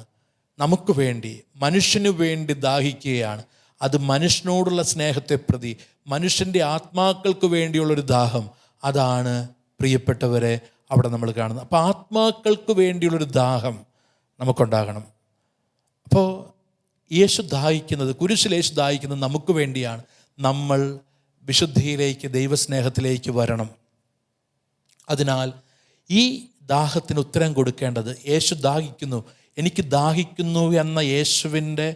നമുക്ക് വേണ്ടി, മനുഷ്യന് വേണ്ടി ദാഹിക്കുകയാണ്. അത് മനുഷ്യനോടുള്ള സ്നേഹത്തെ പ്രതി, മനുഷ്യൻ്റെ ആത്മാക്കൾക്ക് വേണ്ടിയുള്ളൊരു ദാഹം. അതാണ് പ്രിയപ്പെട്ടവരെ അവിടെ നമ്മൾ കാണുന്നത്. അപ്പോൾ ആത്മാക്കൾക്ക് വേണ്ടിയുള്ളൊരു ദാഹം നമുക്കുണ്ടാകണം. അപ്പോൾ കുരിശിൽ യേശു ദാഹിക്കുന്നത് നമുക്ക് വേണ്ടിയാണ്. നമ്മൾ വിശുദ്ധിയിലേക്ക്, ദൈവസ്നേഹത്തിലേക്ക് വരണം. അതിനാൽ ഈ ദാഹത്തിന് ഉത്തരം കൊടുക്കേണ്ടത്, യേശു ദാഹിക്കുന്നു, എനിക്ക് ദാഹിക്കുന്നു എന്ന യേശുവിൻ്റെ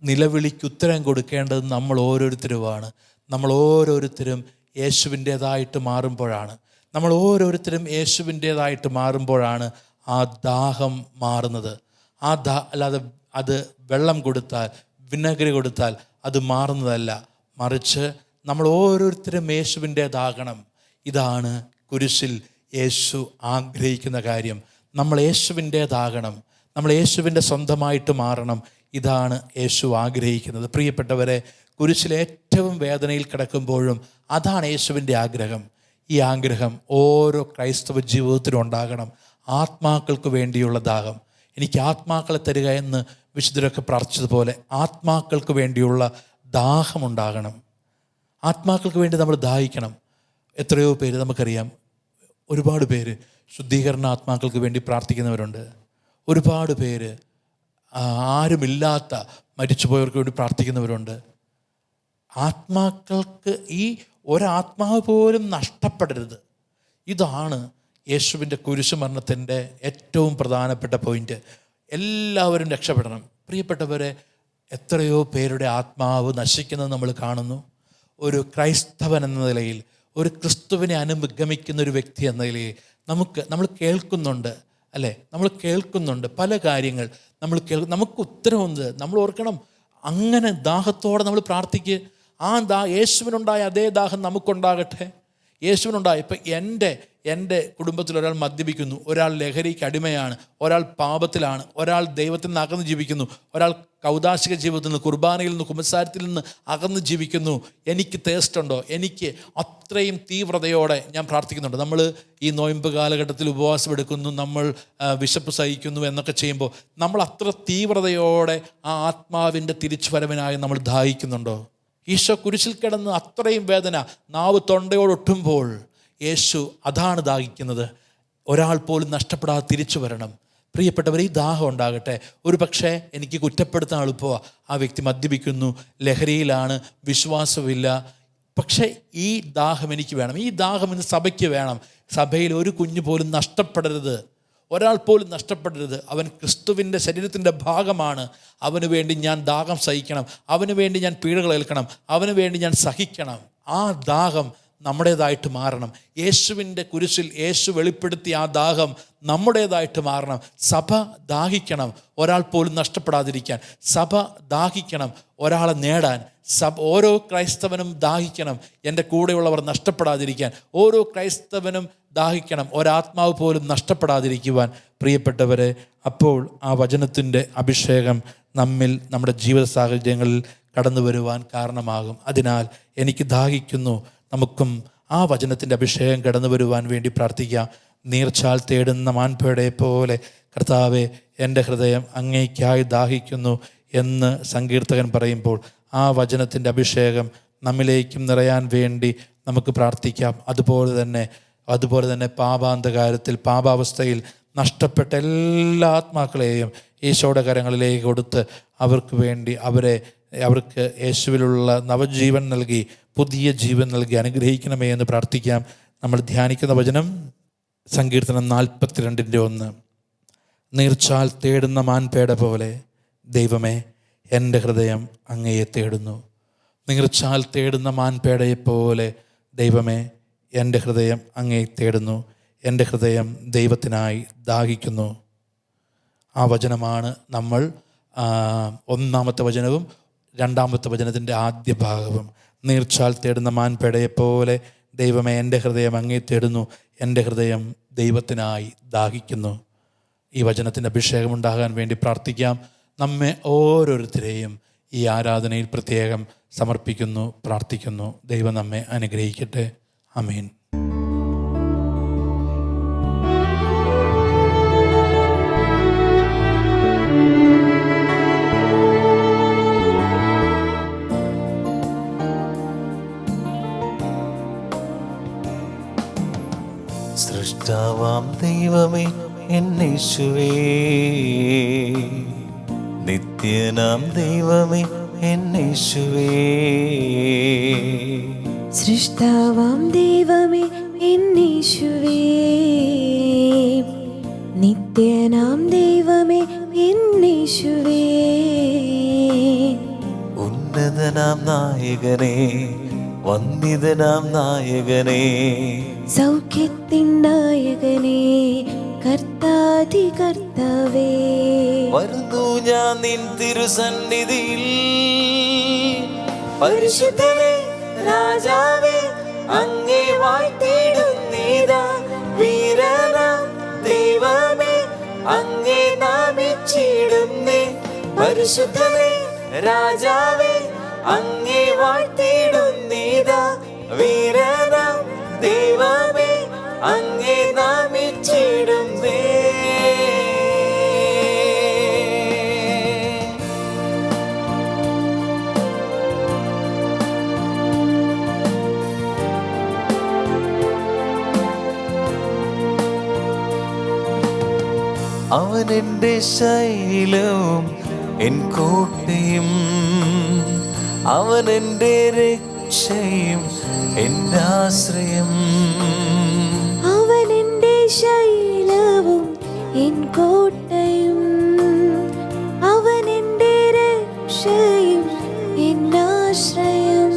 നിലവിളിക്ക് ഉത്തരം കൊടുക്കേണ്ടത് നമ്മൾ ഓരോരുത്തരുമാണ്. നമ്മൾ ഓരോരുത്തരും യേശുവിൻ്റേതായിട്ട് മാറുമ്പോഴാണ് ആ ദാഹം മാറുന്നത്. അല്ലാതെ അത് വെള്ളം കൊടുത്താൽ, വിനെഗർ കൊടുത്താൽ അത് മാറുന്നതല്ല. മറിച്ച് നമ്മൾ ഓരോരുത്തരും യേശുവിൻ്റേതാകണം. ഇതാണ് കുരിശിൽ യേശു ആഗ്രഹിക്കുന്ന കാര്യം. നമ്മൾ യേശുവിൻ്റേതാകണം, നമ്മൾ യേശുവിൻ്റെ സ്വന്തമായിട്ട് മാറണം. ഇതാണ് യേശു ആഗ്രഹിക്കുന്നത്. പ്രിയപ്പെട്ടവരെ, കുരിശിൽ ഏറ്റവും വേദനയിൽ കിടക്കുമ്പോഴും അതാണ് യേശുവിൻ്റെ ആഗ്രഹം. ഈ ആഗ്രഹം ഓരോ ക്രൈസ്തവ ജീവിതത്തിലും ഉണ്ടാകണം. ആത്മാക്കൾക്ക് വേണ്ടിയുള്ള ദാഹം. എനിക്ക് ആത്മാക്കളെ തരിക എന്ന് വിശുദ്ധരൊക്കെ പ്രാർത്ഥിച്ചതുപോലെ ആത്മാക്കൾക്ക് വേണ്ടിയുള്ള ദാഹമുണ്ടാകണം. ആത്മാക്കൾക്ക് വേണ്ടി നമ്മൾ ദാഹിക്കണം. എത്രയോ പേര് നമുക്കറിയാം, ഒരുപാട് പേര് ശുദ്ധീകരണ ആത്മാക്കൾക്ക് വേണ്ടി പ്രാർത്ഥിക്കുന്നവരുണ്ട്. ഒരുപാട് പേര് ആരുമില്ലാത്ത മരിച്ചുപോയവർക്ക് വേണ്ടി പ്രാർത്ഥിക്കുന്നവരുണ്ട്. ആത്മാക്കൾക്ക് ഈ ഒരാത്മാവ് പോലും നഷ്ടപ്പെടരുത്. ഇതാണ് യേശുവിൻ്റെ കുരിശുമരണത്തിൻ്റെ ഏറ്റവും പ്രധാനപ്പെട്ട പോയിൻ്റ്. എല്ലാവരും രക്ഷപ്പെടണം. പ്രിയപ്പെട്ടവരെ, എത്രയോ പേരുടെ ആത്മാവ് നശിക്കുന്നത് നമ്മൾ കാണുന്നു. ഒരു ക്രൈസ്തവൻ എന്ന നിലയിൽ, ഒരു ക്രിസ്തുവിനെ അനുഗമിക്കുന്ന ഒരു വ്യക്തി എന്ന നിലയിൽ നമ്മൾ കേൾക്കുന്നുണ്ട് അല്ലേ? നമ്മൾ കേൾക്കുന്നുണ്ട് പല കാര്യങ്ങൾ. നമുക്ക് ഉത്തരവുണ്ട്. നമ്മൾ ഓർക്കണം, അങ്ങനെ ദാഹത്തോടെ നമ്മൾ പ്രാർത്ഥിക്കുക. യേശുവിനുണ്ടായ അതേ ദാഹം നമുക്കുണ്ടാകട്ടെ. യേശുവിനുണ്ടായ ഇപ്പം എൻ്റെ കുടുംബത്തിൽ ഒരാൾ മദ്യപിക്കുന്നു, ഒരാൾ ലഹരിക്ക് അടിമയാണ്, ഒരാൾ പാപത്തിലാണ്, ഒരാൾ ദൈവത്തിൽ നിന്ന് അകന്ന് ജീവിക്കുന്നു, ഒരാൾ കൗദാശിക ജീവിതത്തിൽ നിന്ന്, കുർബാനയിൽ നിന്ന്, കുമ്പസാരത്തിൽ നിന്ന് അകന്ന് ജീവിക്കുന്നു. എനിക്ക് ടേസ്റ്റുണ്ടോ? എനിക്ക് അത്രയും തീവ്രതയോടെ ഞാൻ പ്രാർത്ഥിക്കുന്നുണ്ട്. നമ്മൾ ഈ നോയമ്പ് കാലഘട്ടത്തിൽ ഉപവാസം എടുക്കുന്നു, നമ്മൾ വിശപ്പ് സഹിക്കുന്നു എന്നൊക്കെ ചെയ്യുമ്പോൾ നമ്മൾ അത്ര തീവ്രതയോടെ ആ ആത്മാവിൻ്റെ തിരിച്ചുവരവിനായി നമ്മൾ ദാഹിക്കുന്നുണ്ടോ? ഈശോ കുരിശിൽ കിടന്ന് അത്രയും വേദന, നാവ് തൊണ്ടയോടൊട്ടുമ്പോൾ യേശു അതാണ് ദാഹിക്കുന്നത്. ഒരാൾ പോലും നഷ്ടപ്പെടാതെ തിരിച്ചു വരണം. പ്രിയപ്പെട്ടവർ, ഈ ദാഹം ഉണ്ടാകട്ടെ. ഒരു പക്ഷേ എനിക്ക് കുറ്റപ്പെടുത്താൻ എളുപ്പമാണ്. ആ വ്യക്തി മദ്യപിക്കുന്നു, ലഹരിയിലാണ്, വിശ്വാസമില്ല. പക്ഷേ ഈ ദാഹം എനിക്ക് വേണം. ഈ ദാഹം ഇന്ന് സഭയ്ക്ക് വേണം. സഭയിൽ ഒരു കുഞ്ഞു പോലും നഷ്ടപ്പെടരുത്, ഒരാൾ പോലും നഷ്ടപ്പെടരുത്. അവൻ ക്രിസ്തുവിൻ്റെ ശരീരത്തിൻ്റെ ഭാഗമാണ്. അവന് വേണ്ടി ഞാൻ ദാഹം സഹിക്കണം, അവന് വേണ്ടി ഞാൻ പീഡകൾ ഏൽക്കണം, അവന് വേണ്ടി ഞാൻ സഹിക്കണം. ആ ദാഹം നമ്മുടേതായിട്ട് മാറണം. യേശുവിൻ്റെ കുരിശിൽ യേശു വെളിപ്പെടുത്തിയ ആ ദാഹം നമ്മുടേതായിട്ട് മാറണം. സഭ ദാഹിക്കണം, ഒരാൾ പോലും നഷ്ടപ്പെടാതിരിക്കാൻ. സഭ ദാഹിക്കണം, ഒരാളെ നേടാൻ. ഓരോ ക്രൈസ്തവനും ദാഹിക്കണം, എൻ്റെ കൂടെയുള്ളവർ നഷ്ടപ്പെടാതിരിക്കാൻ. ഓരോ ക്രൈസ്തവനും ദാഹിക്കണം, ഒരാത്മാവ് പോലും നഷ്ടപ്പെടാതിരിക്കുവാൻ. പ്രിയപ്പെട്ടവരെ, അപ്പോൾ ആ വചനത്തിൻ്റെ അഭിഷേകം നമ്മിൽ, നമ്മുടെ ജീവിത സാഹചര്യങ്ങളിൽ കടന്നു വരുവാൻ കാരണമാകും. അതിനാൽ എനിക്ക് ദാഹിക്കുന്നു. നമുക്കും ആ വചനത്തിൻ്റെ അഭിഷേകം കടന്നു വരുവാൻ വേണ്ടി പ്രാർത്ഥിക്കാം. നീർച്ചാൽ തേടുന്ന മാൻപേടയെ പോലെ കർത്താവെ, എൻ്റെ ഹൃദയം അങ്ങേയ്ക്കായി ദാഹിക്കുന്നു എന്ന് സങ്കീർത്തകൻ പറയുമ്പോൾ ആ വചനത്തിൻ്റെ അഭിഷേകം നമ്മിലേക്കും നിറയാൻ വേണ്ടി നമുക്ക് പ്രാർത്ഥിക്കാം. അതുപോലെ തന്നെ പാപാന്തകാരത്തിൽ, പാപാവസ്ഥയിൽ നഷ്ടപ്പെട്ട എല്ലാ ആത്മാക്കളെയും ഈശോയുടെ കരങ്ങളിലേക്ക് കൊടുത്ത് അവർക്ക് യേശുവിലുള്ള നവജീവൻ നൽകി, പുതിയ ജീവൻ നൽകി അനുഗ്രഹിക്കണമേ എന്ന് പ്രാർത്ഥിക്കാം. നമ്മൾ ധ്യാനിക്കുന്ന വചനം സങ്കീർത്തനം 42:1. നീർച്ചാൽ തേടുന്ന മാൻപേട പോലെ ദൈവമേ, എൻ്റെ ഹൃദയം അങ്ങയെ തേടുന്നു. നീർച്ചാൽ തേടുന്ന മാൻപേടയെപ്പോലെ ദൈവമേ, എൻ്റെ ഹൃദയം അങ്ങയെ തേടുന്നു. എൻ്റെ ഹൃദയം ദൈവത്തിനായി ദാഹിക്കുന്നു. ആ വചനമാണ് നമ്മൾ ഒന്നാമത്തെ വചനവും രണ്ടാമത്തെ വചനത്തിൻ്റെ ആദ്യ ഭാഗവും. നീർച്ചാൽ തേടുന്ന മാൻപേടയെപ്പോലെ ദൈവമേ, എൻ്റെ ഹൃദയം അങ്ങേ തേടുന്നു. എൻ്റെ ഹൃദയം ദൈവത്തിനായി ദാഹിക്കുന്നു. ഈ വചനത്തിൻ്റെ അഭിഷേകമുണ്ടാകാൻ വേണ്ടി പ്രാർത്ഥിക്കാം. നമ്മെ ഓരോരുത്തരെയും ഈ ആരാധനയിൽ പ്രത്യേകം സമർപ്പിക്കുന്നു, പ്രാർത്ഥിക്കുന്നു. ദൈവം നമ്മെ അനുഗ്രഹിക്കട്ടെ. ആമേൻ. സൃഷ്ടാവാം ദൈവമേ എന്നേശുവേ, നിത്യനാം ദൈവമേ എന്നേശുവേ. സൃഷ്ടാവാം ദൈവമേ എന്നേശുവേ, നിത്യനാം ദൈവമേ എന്നേശുവേ. ഉന്നതനാം നായകനേ, വന്ദിതനാം നായകനേ, സൗഖ്യത്തിൻ നായകനേ, കർത്താധി കർത്താവേ. വരുന്നു ഞാൻ നിൻ തിരുസന്നിധിയിൽ. പരിശുദ്ധനേ രാജാവേ, അങ്ങേ വാഴ്ത്തിടുന്നീതാ. വീരനാം ദൈവമേ, അങ്ങേ നാമിച്ചിടുന്നേ. പരിശുദ്ധനേ രാജാവേ, അങ്ങേ വാഴ്ത്തിടുന്നീതാ. വീരനാം ദൈവമേ, അങ്ങേ നാമിച്ചിടുന്നേ. അവൻ എൻ്റെ ശൈലവും എൻ കോട്ടയും, അവൻ എൻ്റെ രക്ഷയും എൻ്റെ ആശ്രയം. അവൻ എൻ്റെ ശൈലവും എൻ കോട്ടയും, അവൻ എൻ്റെ രക്ഷയും എൻ ആശ്രയം.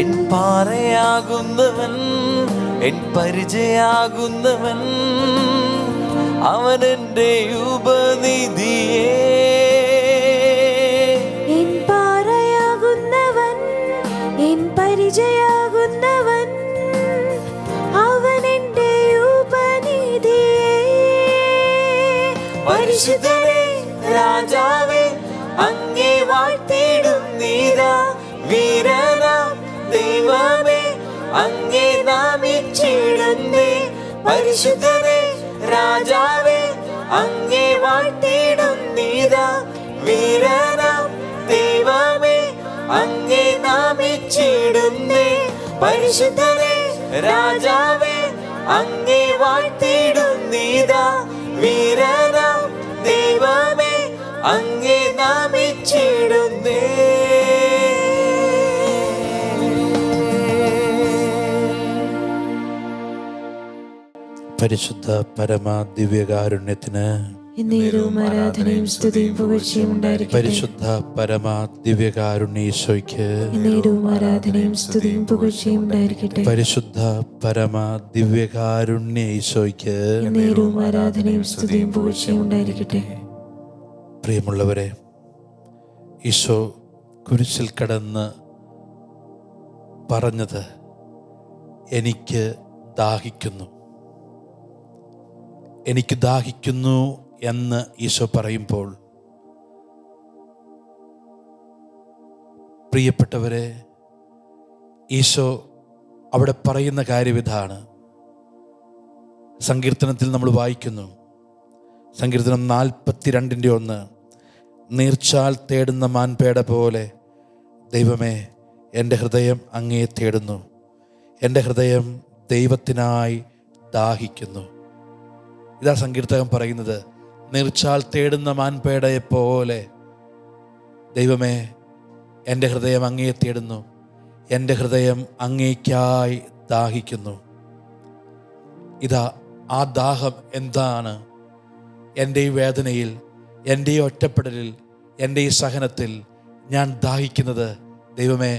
എൻ പാറയാകുന്നവൻ, എൻ പരിചയാകുന്നവൻ, അവൻ എൻ്റെ ഉപനിധിയേ. എൻ പാറയാകുന്നവൻ, എൻ പരിചയാകുന്നവൻ, അവൻ എൻ്റെ ഉപനിധിയേ. പരിശുദ്ധനേ രാജാവേ അങ്ങേ വാഴ്ത്തിടുന്നീതാ, വീരനാം ദൈവമേ അങ്ങേ നാമിച്ചിടുന്നേ. പരിശുദ്ധനേ രാജാവേ അങ്ങേ വാഴ്ത്തിടുന്നീതാ, വീരനാം ദൈവമേ അങ്ങേ നാമിച്ചിടുന്നേ. പരിശുദ്ധനേ രാജാവേ അങ്ങേ വാഴ്ത്തിടുന്നീതാ, വീരനാം ദൈവമേ അങ്ങേ നാമിച്ചിടുന്നേ. പരിശുദ്ധ പരമ ദിവ്യകാരുണ്യത്തിന് എന്നേരവും ആരാധനയും സ്തുതിയും പുകഴ്ചയും ഉണ്ടായിരിക്കട്ടെ. പരിശുദ്ധ പരമ ദിവ്യകാരുണ്യേശോയ്ക്ക് എന്നേരവും ആരാധനയും സ്തുതിയും പുകഴ്ചയും ഉണ്ടായിരിക്കട്ടെ. പരിശുദ്ധ പരമ ദിവ്യകാരുണ്യേശോയ്ക്ക് എന്നേരവും ആരാധനയും സ്തുതിയും പുകഴ്ചയും ഉണ്ടായിരിക്കട്ടെ. പ്രിയമുള്ളവരെ, ഈശോ കുരിശിൽ കടന്ന് പറഞ്ഞത് എനിക്ക് ദാഹിക്കുന്നു, എനിക്ക് ദാഹിക്കുന്നു എന്ന് ഈശോ പറയുമ്പോൾ, പ്രിയപ്പെട്ടവരെ, ഈശോ അവിടെ പറയുന്ന കാര്യം ഇതാണ്. സങ്കീർത്തനത്തിൽ നമ്മൾ വായിക്കുന്നു, സങ്കീർത്തനം 42:1, നീർച്ചാൽ തേടുന്ന മാൻപേട പോലെ ദൈവമേ എൻ്റെ ഹൃദയം അങ്ങയെ തേടുന്നു, എൻ്റെ ഹൃദയം ദൈവത്തിനായി ദാഹിക്കുന്നു. ഇതാ സങ്കീർത്തകൻ പറയുന്നത്. നീർച്ചാൽ തേടുന്ന മാൻപേടയെപ്പോലെ ദൈവമേ എൻ്റെ ഹൃദയം അങ്ങയെ തേടുന്നു, എൻ്റെ ഹൃദയം അങ്ങേയ്ക്കായി ദാഹിക്കുന്നു. ഇതാ ആ ദാഹം എന്താണ്? എൻ്റെ ഈ വേദനയിൽ, എൻ്റെ ഈ ഒറ്റപ്പെടലിൽ, എൻ്റെ ഈ സഹനത്തിൽ ഞാൻ ദാഹിക്കുന്നത്, ദൈവമേ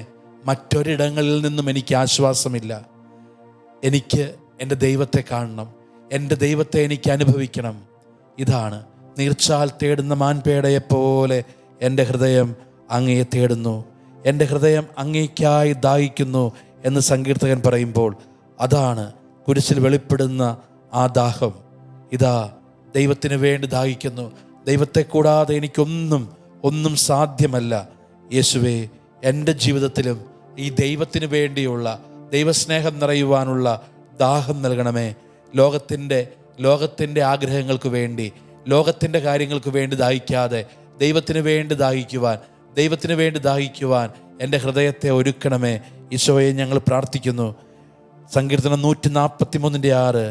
മറ്റൊരിടങ്ങളിൽ നിന്നും എനിക്ക് ആശ്വാസമില്ല, എനിക്ക് എൻ്റെ ദൈവത്തെ കാണണം, എൻ്റെ ദൈവത്തെ എനിക്ക് അനുഭവിക്കണം. ഇതാണ് നീർച്ചാൽ തേടുന്ന മാൻപേടയെപ്പോലെ എൻ്റെ ഹൃദയം അങ്ങയെ തേടുന്നു, എൻ്റെ ഹൃദയം അങ്ങേയ്ക്കായി ദാഹിക്കുന്നു എന്ന് സങ്കീർത്തകൻ പറയുമ്പോൾ, അതാണ് കുരിശിൽ വെളിപ്പെടുന്ന ആ ദാഹം. ഇതാ ദൈവത്തിന് വേണ്ടി ദാഹിക്കുന്നു. ദൈവത്തെ കൂടാതെ എനിക്കൊന്നും സാധ്യമല്ല. യേശുവേ, എൻ്റെ ജീവിതത്തിലും ഈ ദൈവത്തിന് വേണ്ടിയുള്ള ദൈവസ്നേഹം നിറയുവാനുള്ള ദാഹം നൽകണമേ. ലോകത്തിൻ്റെ ആഗ്രഹങ്ങൾക്ക് വേണ്ടി, ലോകത്തിൻ്റെ കാര്യങ്ങൾക്ക് വേണ്ടി ദാഹിക്കാതെ ദൈവത്തിന് വേണ്ടി ദാഹിക്കുവാൻ എൻ്റെ ഹൃദയത്തെ ഒരുക്കണമേ. ഈശോയെ ഞങ്ങൾ പ്രാർത്ഥിക്കുന്നു. സങ്കീർത്തനം 143:6,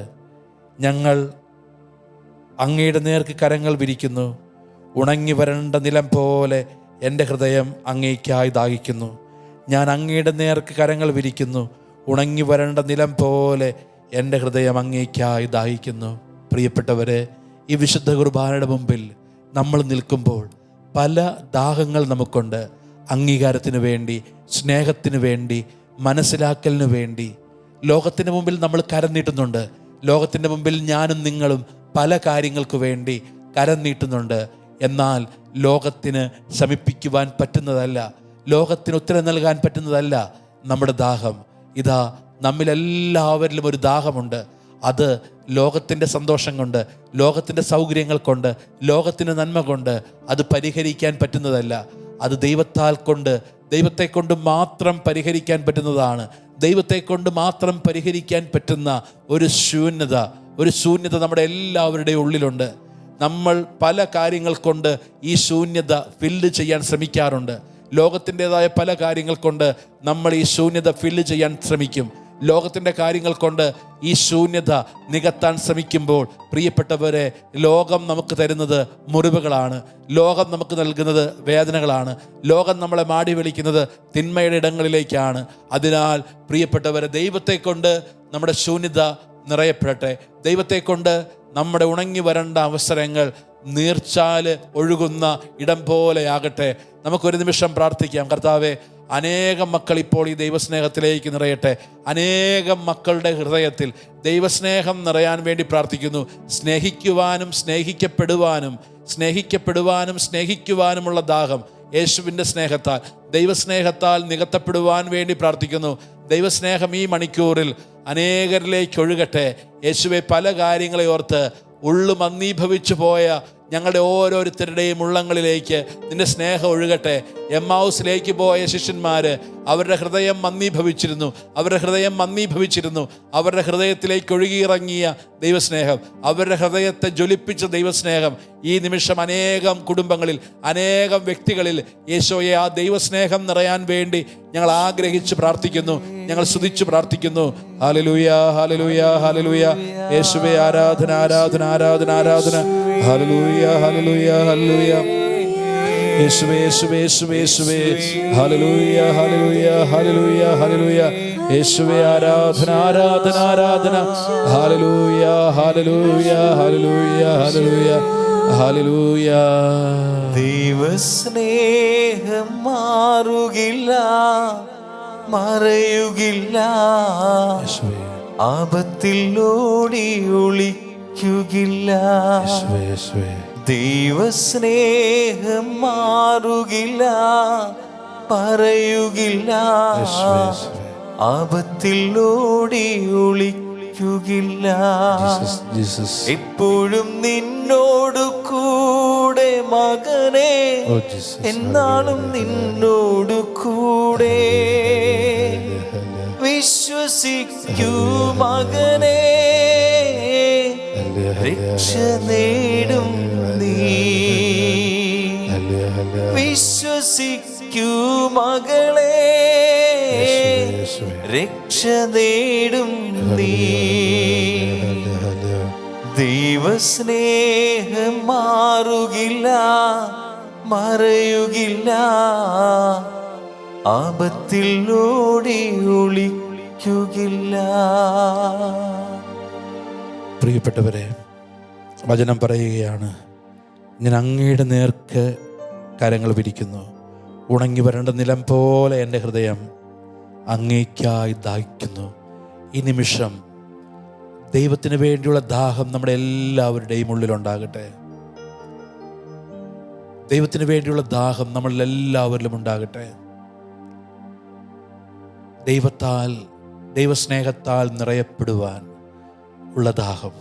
ഞങ്ങൾ അങ്ങയുടെ നേർക്ക് കരങ്ങൾ വിരിക്കുന്നു, ഉണങ്ങി വരണ്ട നിലം പോലെ എൻ്റെ ഹൃദയം അങ്ങേയ്ക്കായി ദാഹിക്കുന്നു. ഞാൻ അങ്ങയുടെ നേർക്ക് കരങ്ങൾ വിരിക്കുന്നു, ഉണങ്ങി വരണ്ട നിലം പോലെ എൻ്റെ ഹൃദയം അങ്ങേയ്ക്കായി ദാഹിക്കുന്നു. പ്രിയപ്പെട്ടവരെ, ഈ വിശുദ്ധ കുർബാനയുടെ മുമ്പിൽ നമ്മൾ നിൽക്കുമ്പോൾ പല ദാഹങ്ങൾ നമുക്കുണ്ട്. അംഗീകാരത്തിന് വേണ്ടി, സ്നേഹത്തിന് വേണ്ടി, മനസ്സിലാക്കലിന് വേണ്ടി. ലോകത്തിൻ്റെ മുമ്പിൽ നമ്മൾ കരം നീട്ടുന്നുണ്ട്. ലോകത്തിൻ്റെ മുമ്പിൽ ഞാനും നിങ്ങളും പല കാര്യങ്ങൾക്ക് വേണ്ടി കരം നീട്ടുന്നുണ്ട്. എന്നാൽ ലോകത്തിന് ശമിപ്പിക്കുവാൻ പറ്റുന്നതല്ല, ലോകത്തിന് ഉത്തരം നൽകാൻ പറ്റുന്നതല്ല നമ്മുടെ ദാഹം. ഇതാ നമ്മിലെല്ലാവരിലും ഒരു ദാഹമുണ്ട്. അത് ലോകത്തിൻ്റെ സന്തോഷം കൊണ്ട്, ലോകത്തിൻ്റെ സൗകര്യങ്ങൾ കൊണ്ട്, ലോകത്തിൻ്റെ നന്മ കൊണ്ട് അത് പരിഹരിക്കാൻ പറ്റുന്നതല്ല. അത് ദൈവത്തെ കൊണ്ട് മാത്രം പരിഹരിക്കാൻ പറ്റുന്നതാണ്. ദൈവത്തെ കൊണ്ട് മാത്രം പരിഹരിക്കാൻ പറ്റുന്ന ഒരു ശൂന്യത നമ്മുടെ എല്ലാവരുടെയും ഉള്ളിലുണ്ട്. നമ്മൾ പല കാര്യങ്ങൾ കൊണ്ട് ഈ ശൂന്യത ഫില്ല് ചെയ്യാൻ ശ്രമിക്കാറുണ്ട്. ലോകത്തിൻ്റെതായ പല കാര്യങ്ങൾ കൊണ്ട് നമ്മൾ ഈ ശൂന്യത ഫില്ല് ചെയ്യാൻ ശ്രമിക്കും. ലോകത്തിൻ്റെ കാര്യങ്ങൾ കൊണ്ട് ഈ ശൂന്യത നികത്താൻ ശ്രമിക്കുമ്പോൾ പ്രിയപ്പെട്ടവരെ, ലോകം നമുക്ക് തരുന്നത് മുറിവുകളാണ്. ലോകം നമുക്ക് നൽകുന്നത് വേദനകളാണ്. ലോകം നമ്മളെ മാടി വിളിക്കുന്നത് തിന്മയുടെ ഇടങ്ങളിലേക്കാണ്. അതിനാൽ പ്രിയപ്പെട്ടവരെ, ദൈവത്തെ കൊണ്ട് നമ്മുടെ ശൂന്യത നിറയപ്പെടട്ടെ. ദൈവത്തെ കൊണ്ട് നമ്മുടെ ഉണങ്ങി വരേണ്ട അവസരങ്ങൾ നീർച്ചാല് ഒഴുകുന്ന ഇടം പോലെയാകട്ടെ. നമുക്കൊരു നിമിഷം പ്രാർത്ഥിക്കാം. കർത്താവേ, അനേകം മക്കൾ ഇപ്പോൾ ഈ ദൈവസ്നേഹത്തിലേക്ക് നിറയട്ടെ. അനേകം മക്കളുടെ ഹൃദയത്തിൽ ദൈവസ്നേഹം നിറയാൻ വേണ്ടി പ്രാർത്ഥിക്കുന്നു. സ്നേഹിക്കുവാനും സ്നേഹിക്കുവാനുമുള്ള ദാഹം യേശുവിൻ്റെ സ്നേഹത്താൽ, ദൈവസ്നേഹത്താൽ നികത്തപ്പെടുവാൻ വേണ്ടി പ്രാർത്ഥിക്കുന്നു. ദൈവസ്നേഹം ഈ മണിക്കൂറിൽ അനേകരിലേക്ക് ഒഴുകട്ടെ. യേശുവെ, പല കാര്യങ്ങളെ ഓർത്ത് ഉള്ളു മന്ദീഭവിച്ചു പോയ ഞങ്ങളുടെ ഓരോരുത്തരുടെയും ഉള്ളങ്ങളിലേക്ക് നിന്റെ സ്നേഹം ഒഴുകട്ടെ. എമ്മാവുസിലേക്ക് പോയ ശിഷ്യന്മാർ അവരുടെ ഹൃദയം മന്ദീഭവിച്ചിരുന്നു. അവരുടെ ഹൃദയത്തിലേക്ക് ഒഴുകിയിറങ്ങിയ ദൈവസ്നേഹം, അവരുടെ ഹൃദയത്തെ ജ്വലിപ്പിച്ച ദൈവസ്നേഹം ഈ നിമിഷം അനേകം കുടുംബങ്ങളിൽ, അനേകം വ്യക്തികളിൽ യേശോയെ ആ ദൈവസ്നേഹം നിറയാൻ വേണ്ടി ഞങ്ങൾ ആഗ്രഹിച്ച് പ്രാർത്ഥിക്കുന്നു. ഞങ്ങൾ സ്തുതിച്ച് പ്രാർത്ഥിക്കുന്നു. ഹല്ലേലൂയ, ഹല്ലേലൂയ, ഹല്ലേലൂയ. യേശുവേ, ആരാധന, ആരാധന, ആരാധന, ആരാധന. ഹല്ലേലൂയ, ഹല്ലേലൂയ, ഹല്ലേലൂയ. യേശുവേ, യേശുവേ, യേശുവേ, യേശുവേ. ഹല്ലേലൂയ, ഹല്ലേലൂയ, ഹല്ലേലൂയ, ഹല്ലേലൂയ. യേശുവേ, ആരാധന, ആരാധന, ആരാധന. ഹല്ലേലൂയ, ഹല്ലേലൂയ, ഹല്ലേലൂയ, ഹല്ലേലൂയ, ഹല്ലേലൂയ. ദൈവസ്നേഹം മാറുകില്ല, മറയുകില്ല. ആപത്തിൽ ഓടി ഒളിക്കുകില്ല. ദൈവസ്നേഹം മാറുകില്ല, പറയുകില്ല. ആപത്തിൽ ഓടി ഒളിക്കുകില്ല. എപ്പോഴും നിന്നോടു കൂടെ മകനെ, എന്നാളും നിന്നോടു കൂടെ. വിശ്വസിക്കൂ മകനെ, രക്ഷ നേടും നീ. വിശ്വസിക്കൂ മകളെ, രക്ഷ നേടും നീ. ദൈവസ്നേഹം മാറുകില്ല, മറയുകില്ല. ആപത്തിൽ ഓടി ഒളിക്കുകില്ല. പ്രിയപ്പെട്ടവരെ, വചനം പറയുകയാണ്, ഞാൻ അങ്ങയുടെ നേർക്ക് കരങ്ങൾ വിരിക്കുന്നു. ഉണങ്ങി വരേണ്ട നിലം പോലെ എൻ്റെ ഹൃദയം അങ്ങേയ്ക്കായി ദാഹിക്കുന്നു. ഈ നിമിഷം ദൈവത്തിന് വേണ്ടിയുള്ള ദാഹം നമ്മുടെ എല്ലാവരുടെയും ഉള്ളിലുണ്ടാകട്ടെ. ദൈവത്തിന് വേണ്ടിയുള്ള ദാഹം നമ്മളെല്ലാവരിലും ഉണ്ടാകട്ടെ. ദൈവസ്നേഹത്താൽ നിറയപ്പെടുവാൻ ഉള്ള ദാഹം.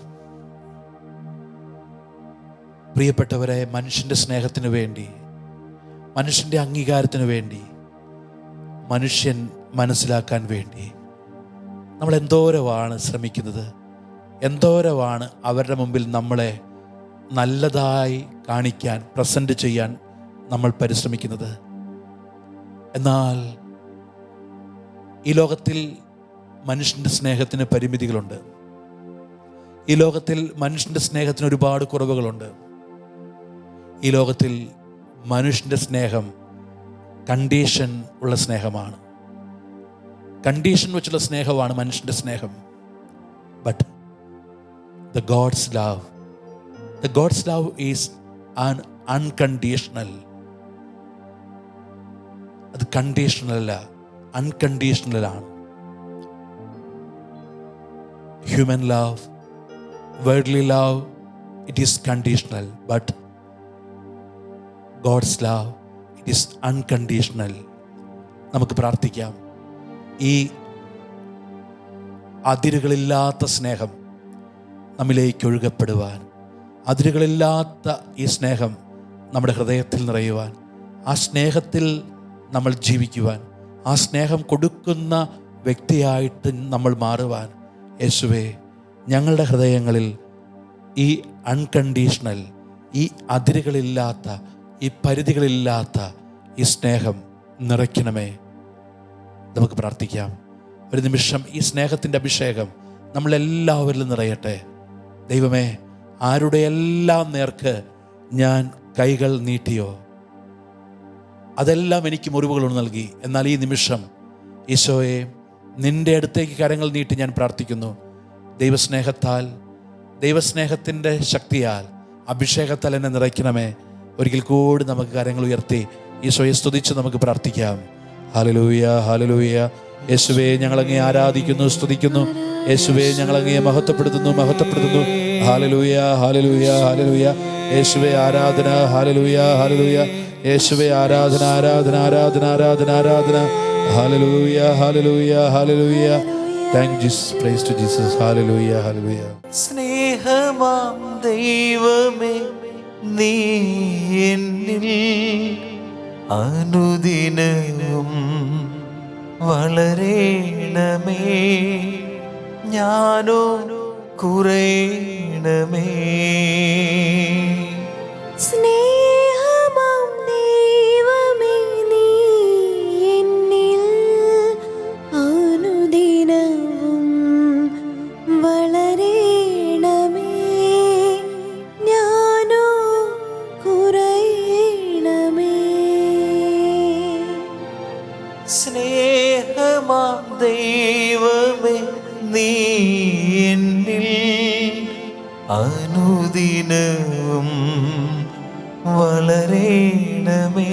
പ്രിയപ്പെട്ടവരെ, മനുഷ്യൻ്റെ സ്നേഹത്തിന് വേണ്ടി, മനുഷ്യൻ്റെ അംഗീകാരത്തിന് വേണ്ടി, മനുഷ്യൻ മനസ്സിലാക്കാൻ വേണ്ടി നമ്മൾ എന്തോരമാണ് ശ്രമിക്കുന്നത്. എന്തോരമാണ് അവരുടെ മുമ്പിൽ നമ്മളെ നല്ലതായി കാണിക്കാൻ, പ്രസൻറ്റ് ചെയ്യാൻ നമ്മൾ പരിശ്രമിക്കുന്നത്. എന്നാൽ ഈ ലോകത്തിൽ മനുഷ്യൻ്റെ സ്നേഹത്തിന് പരിമിതികളുണ്ട്. ഈ ലോകത്തിൽ മനുഷ്യൻ്റെ സ്നേഹത്തിന് ഒരുപാട് കുറവുകളുണ്ട്. ഈ ലോകത്തിൽ മനുഷ്യൻ്റെ സ്നേഹം കണ്ടീഷൻ ഉള്ള സ്നേഹമാണ്. കണ്ടീഷൻ വെച്ചുള്ള സ്നേഹമാണ് മനുഷ്യൻ്റെ സ്നേഹം. But the God's love is an unconditional. അത് കണ്ടീഷണൽ അല്ല, അൺകണ്ടീഷണൽ ആണ്. Human love, worldly love, it is conditional, but God's love, it is unconditional. നമുക്ക് പ്രാർത്ഥിക്കാം. ഈ അതിരുകളില്ലാത്ത സ്നേഹം നമ്മിലേക്ക് ഒഴുകപ്പെടുവാൻ, അതിരുകളില്ലാത്ത ഈ സ്നേഹം നമ്മുടെ ഹൃദയത്തിൽ നിറയുവാൻ, ആ സ്നേഹത്തിൽ നമ്മൾ ജീവിക്കുവാൻ, ആ സ്നേഹം കൊടുക്കുന്ന വ്യക്തിയായിട്ട് നമ്മൾ മാറുവാൻ യേശുവേ ഞങ്ങളുടെ ഹൃദയങ്ങളിൽ ഈ അൺകണ്ടീഷണൽ, ഈ അതിരുകളില്ലാത്ത, ഈ പരിധികളില്ലാത്ത ഈ സ്നേഹം നിറയ്ക്കണമേ. നമുക്ക് പ്രാർത്ഥിക്കാം. ഒരു നിമിഷം ഈ സ്നേഹത്തിൻ്റെ അഭിഷേകം നമ്മളെല്ലാവരിലും നിറയട്ടെ. ദൈവമേ, ആരുടെ എല്ലാം നേർക്ക് ഞാൻ കൈകൾ നീട്ടിയോ അതെല്ലാം എനിക്ക് മുറിവുകൾ നൽകി. എന്നാൽ ഈ നിമിഷം ഈശോയെ നിൻ്റെ അടുത്തേക്ക് കരങ്ങൾ നീട്ടി ഞാൻ പ്രാർത്ഥിക്കുന്നു. ദൈവസ്നേഹത്താൽ, ദൈവസ്നേഹത്തിൻ്റെ ശക്തിയാൽ, അഭിഷേകത്താൽ എന്നെ നിറയ്ക്കണമേ. ഒരിക്കൽ കൂടി നമുക്ക് കരങ്ങൾ ഉയർത്തി ഈശോയെ സ്തുതിച്ച് നമുക്ക് പ്രാർത്ഥിക്കാം. ഹല്ലേലൂയ, ഹല്ലേലൂയ. യേശുവേ ഞങ്ങളങ്ങേ ആരാധിക്കുന്നു, സ്തുതിക്കുന്നു. യേശുവേ ഞങ്ങളങ്ങേ മഹത്വപ്പെടുത്തുന്നു. ഹല്ലേലൂയ, ഹല്ലേലൂയ, ഹല്ലേലൂയ. യേശുവേ ആരാധന. ഹല്ലേലൂയ, ഹല്ലേലൂയ. യേശുവേ ആരാധന, ആരാധന, ആരാധന, ആരാധന, ആരാധന. ഹല്ലേലൂയ, ഹല്ലേലൂയ, ഹല്ലേലൂയ. Thank Jesus. Praise to Jesus. ഹല്ലേലൂയ, ഹല്ലേലൂയ. സ്നേഹമാം ദൈവമേ, നീ എന്നിൽ അനുദിനവും വളരേണമേ, ഞാനോ കുറയണമേ. സ്നേഹമാം ദൈവമേ, നീ എന്നിൽ അനുദിനവും വളരേണമേ, ഞാനോ കുറയണമേ. സ്നേഹമാം ദൈവമേ, നീ എന്നിൽ അനുദിനവും വളരേണമേ,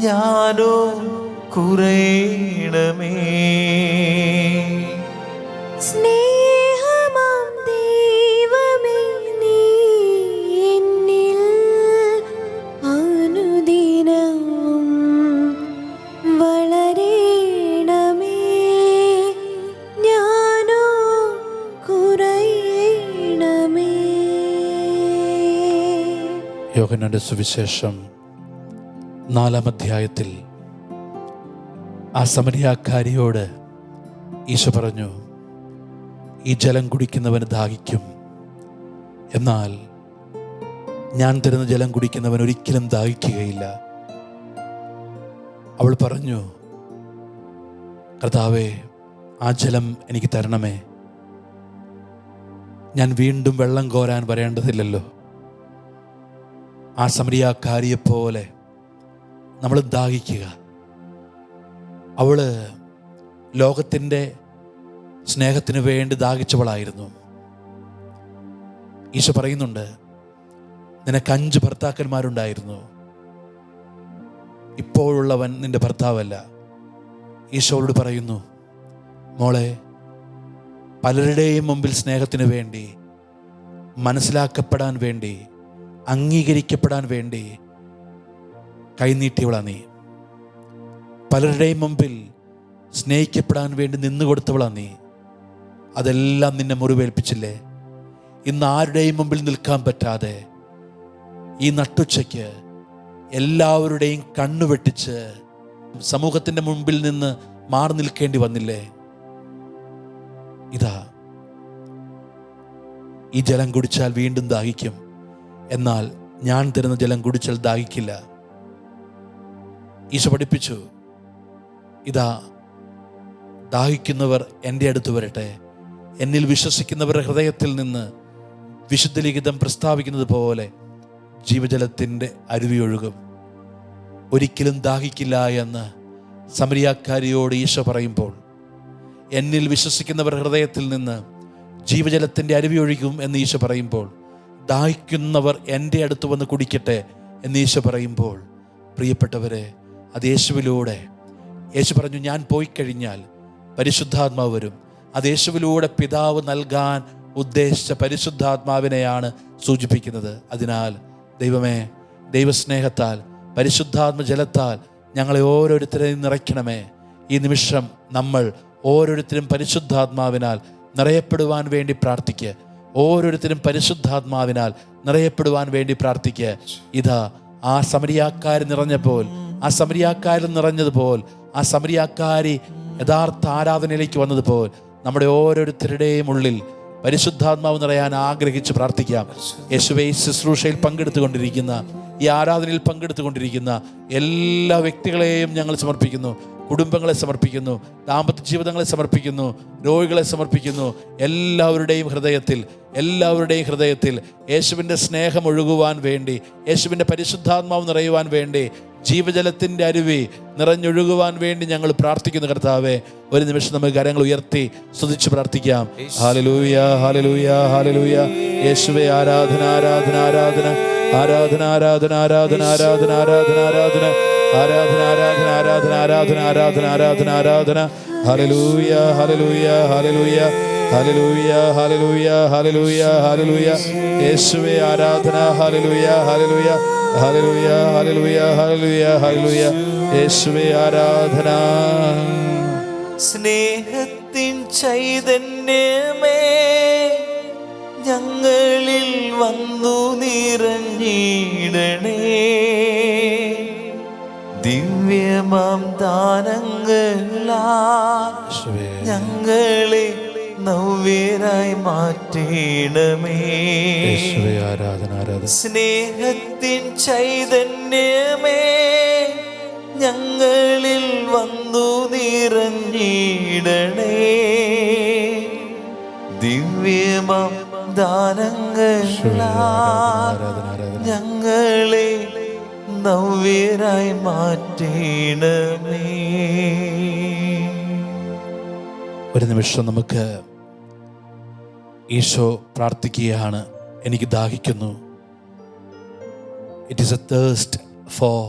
ഞാനോ കുറയണമേ. സ്നേഹമാം ദൈവമേ, നീ എന്നിൽ അനുദിനവും വളരേണമേ, ഞാനോ കുറയണമേ. യോഹന്നാന്റെ സുവിശേഷം 4-ാം അധ്യായത്തിൽ ആ സമരിയാക്കാരിയോട് ഈശോ പറഞ്ഞു, ഈ ജലം കുടിക്കുന്നവന് ദാഹിക്കും, എന്നാൽ ഞാൻ തരുന്ന ജലം കുടിക്കുന്നവൻ ഒരിക്കലും ദാഹിക്കുകയില്ല. അവൾ പറഞ്ഞു, കർത്താവേ, ആ ജലം എനിക്ക് തരണമേ. ഞാൻ വീണ്ടും വെള്ളം കോരാൻ വരേണ്ടതില്ലല്ലോ. ആ സമരിയാക്കാരിയെപ്പോലെ നമ്മൾ ദാഹിക്കുക. അവള് ലോകത്തിൻ്റെ സ്നേഹത്തിന് വേണ്ടി ദാഹിച്ചവളായിരുന്നു. ഈശോ പറയുന്നുണ്ട്, നിനക്ക് 5 ഭർത്താക്കന്മാരുണ്ടായിരുന്നു, ഇപ്പോഴുള്ളവൻ നിന്റെ ഭർത്താവല്ല. ഈശോയോട് പറയുന്നു, മോളെ, പലരുടെയും മുമ്പിൽ സ്നേഹത്തിന് വേണ്ടി, മനസ്സിലാക്കപ്പെടാൻ വേണ്ടി, അംഗീകരിക്കപ്പെടാൻ വേണ്ടി കൈനീട്ടിയവളാ നീ. പലരുടെയും മുമ്പിൽ സ്നേഹിക്കപ്പെടാൻ വേണ്ടി നിന്നുകൊടുത്തവളാ നീ. അതെല്ലാം നിന്നെ മുറിവേൽപ്പിച്ചില്ലേ? ഇന്ന് ആരുടെയും മുമ്പിൽ നിൽക്കാൻ പറ്റാതെ ഈ നട്ടുച്ചയ്ക്ക് എല്ലാവരുടെയും കണ്ണു വെട്ടിച്ച് സമൂഹത്തിൻ്റെ മുമ്പിൽ നിന്ന് മാറി നിൽക്കേണ്ടി വന്നില്ലേ? ഇതാ, ഈ ജലം കുടിച്ചാൽ വീണ്ടും ദാഹിക്കും, എന്നാൽ ഞാൻ തരുന്ന ജലം കുടിച്ചാൽ ദാഹിക്കില്ല. ഈശോ പഠിപ്പിച്ചു, ഇതാ, ദാഹിക്കുന്നവർ എൻ്റെ അടുത്ത് വരട്ടെ. എന്നിൽ വിശ്വസിക്കുന്നവരുടെ ഹൃദയത്തിൽ നിന്ന് വിശുദ്ധ ലിഖിതം പ്രസ്താവിക്കുന്നത് പോലെ ജീവജലത്തിൻ്റെ അരുവിയൊഴുകും. ഒരിക്കലും ദാഹിക്കില്ല എന്ന് സമരിയാക്കാരിയോട് ഈശോ പറയുമ്പോൾ, എന്നിൽ വിശ്വസിക്കുന്നവരുടെ ഹൃദയത്തിൽ നിന്ന് ജീവജലത്തിൻ്റെ അരുവിയൊഴുകും എന്ന് ഈശോ പറയുമ്പോൾ, ദാഹിക്കുന്നവർ എൻ്റെ അടുത്ത് വന്ന് കുടിക്കട്ടെ എന്ന് ഈശോ പറയുമ്പോൾ, പ്രിയപ്പെട്ടവരെ, അത് യേശുവിലൂടെ, യേശു പറഞ്ഞു, ഞാൻ പോയി കഴിഞ്ഞാൽ പരിശുദ്ധാത്മാവ് വരും. അത് യേശുവിലൂടെ പിതാവ് നൽകാൻ ഉദ്ദേശിച്ച പരിശുദ്ധാത്മാവിനെയാണ് സൂചിപ്പിക്കുന്നത്. അതിനാൽ ദൈവമേ, ദൈവസ്നേഹത്താൽ, പരിശുദ്ധാത്മ ജലത്താൽ ഞങ്ങളെ ഓരോരുത്തരെയും നിറയ്ക്കണമേ. ഈ നിമിഷം നമ്മൾ ഓരോരുത്തരും പരിശുദ്ധാത്മാവിനാൽ നിറയപ്പെടുവാൻ വേണ്ടി പ്രാർത്ഥിക്കുക. ഓരോരുത്തരും പരിശുദ്ധാത്മാവിനാൽ നിറയപ്പെടുവാൻ വേണ്ടി പ്രാർത്ഥിക്കുക. ഇതാ, ആ സമരിയാക്കാരി നിറഞ്ഞപ്പോൾ, ആ സമരിയാക്കാരിൽ നിറഞ്ഞതുപോൽ, ആ സമരിയാക്കാരി യഥാർത്ഥ ആരാധനയിലേക്ക് വന്നതുപോൽ നമ്മുടെ ഓരോരുത്തരുടെയും ഉള്ളിൽ പരിശുദ്ധാത്മാവ് നിറയാൻ ആഗ്രഹിച്ച് പ്രാർത്ഥിക്കാം. യേശുവേ, ശുശ്രൂഷയിൽ പങ്കെടുത്തുകൊണ്ടിരിക്കുന്ന, ഈ ആരാധനയിൽ പങ്കെടുത്തുകൊണ്ടിരിക്കുന്ന എല്ലാ വ്യക്തികളെയും ഞങ്ങൾ സമർപ്പിക്കുന്നു. കുടുംബങ്ങളെ സമർപ്പിക്കുന്നു, ദാമ്പത്യ ജീവിതങ്ങളെ സമർപ്പിക്കുന്നു, രോഗികളെ സമർപ്പിക്കുന്നു. എല്ലാവരുടെയും ഹൃദയത്തിൽ യേശുവിൻ്റെ സ്നേഹം ഒഴുകുവാൻ വേണ്ടി, യേശുവിൻ്റെ പരിശുദ്ധാത്മാവ് നിറയുവാൻ വേണ്ടി, ജീവജലത്തിൻ്റെ അരുവി നിറഞ്ഞൊഴുകുവാൻ വേണ്ടി ഞങ്ങൾ പ്രാർത്ഥിക്കുന്നു. കർത്താവേ, ഒരു നിമിഷം നമുക്ക് കരങ്ങൾ ഉയർത്തി സ്തുതിച്ച് പ്രാർത്ഥിക്കാം. ഹല്ലേലൂയ, ഹല്ലേലൂയ, ഹല്ലേലൂയ. യേശുവേ, ആരാധന, ആരാധന, ആരാധന, ആരാധന, ആരാധന, ആരാധന, ആരാധന, ആരാധന, ആരാധന, ആരാധന, ആരാധന, ആരാധന, ആരാധന, ആരാധന, ആരാധന, ആരാധന. ഹല്ലേലൂയ, ഹല്ലേലൂയ, ഹല്ലേലൂയ, ഹല്ലേലൂയ, ഹല്ലേലൂയ, ഹല്ലേലൂയ, ഹല്ലേലൂയ. യേശുവേ, ആരാധന. ഹല്ലേലൂയ, ഹല്ലേലൂയ, ഹല്ലേലൂയ, ഹല്ലേലൂയ, ഹല്ലേലൂയ, ഹല്ലേലൂയ. യേശുവേ, ആരാധന. സ്നേഹത്തിൻ ചൈതന്യമേ, ഞങ്ങളിൽ വന്നു നിറഞ്ഞിടണേ. ദിവ്യമാം ദാനങ്ങളാ ഞങ്ങളെ നവ്യരായി മാറ്റണമേ. സ്നേഹത്തിൻ ചൈതന്യമേ, ഞങ്ങളിൽ വന്നു നിറഞ്ഞിടണേ. ദിവ്യമാം ദാനങ്ങളാ ഞങ്ങളെ നവ്യരായി മാറ്റണമേ. ഒരു നിമിഷം നമുക്ക് ഈശോ പ്രാർത്ഥിക്കുകയാണ്. എനിക്ക് ദാഹിക്കുന്നു. It is a thirst for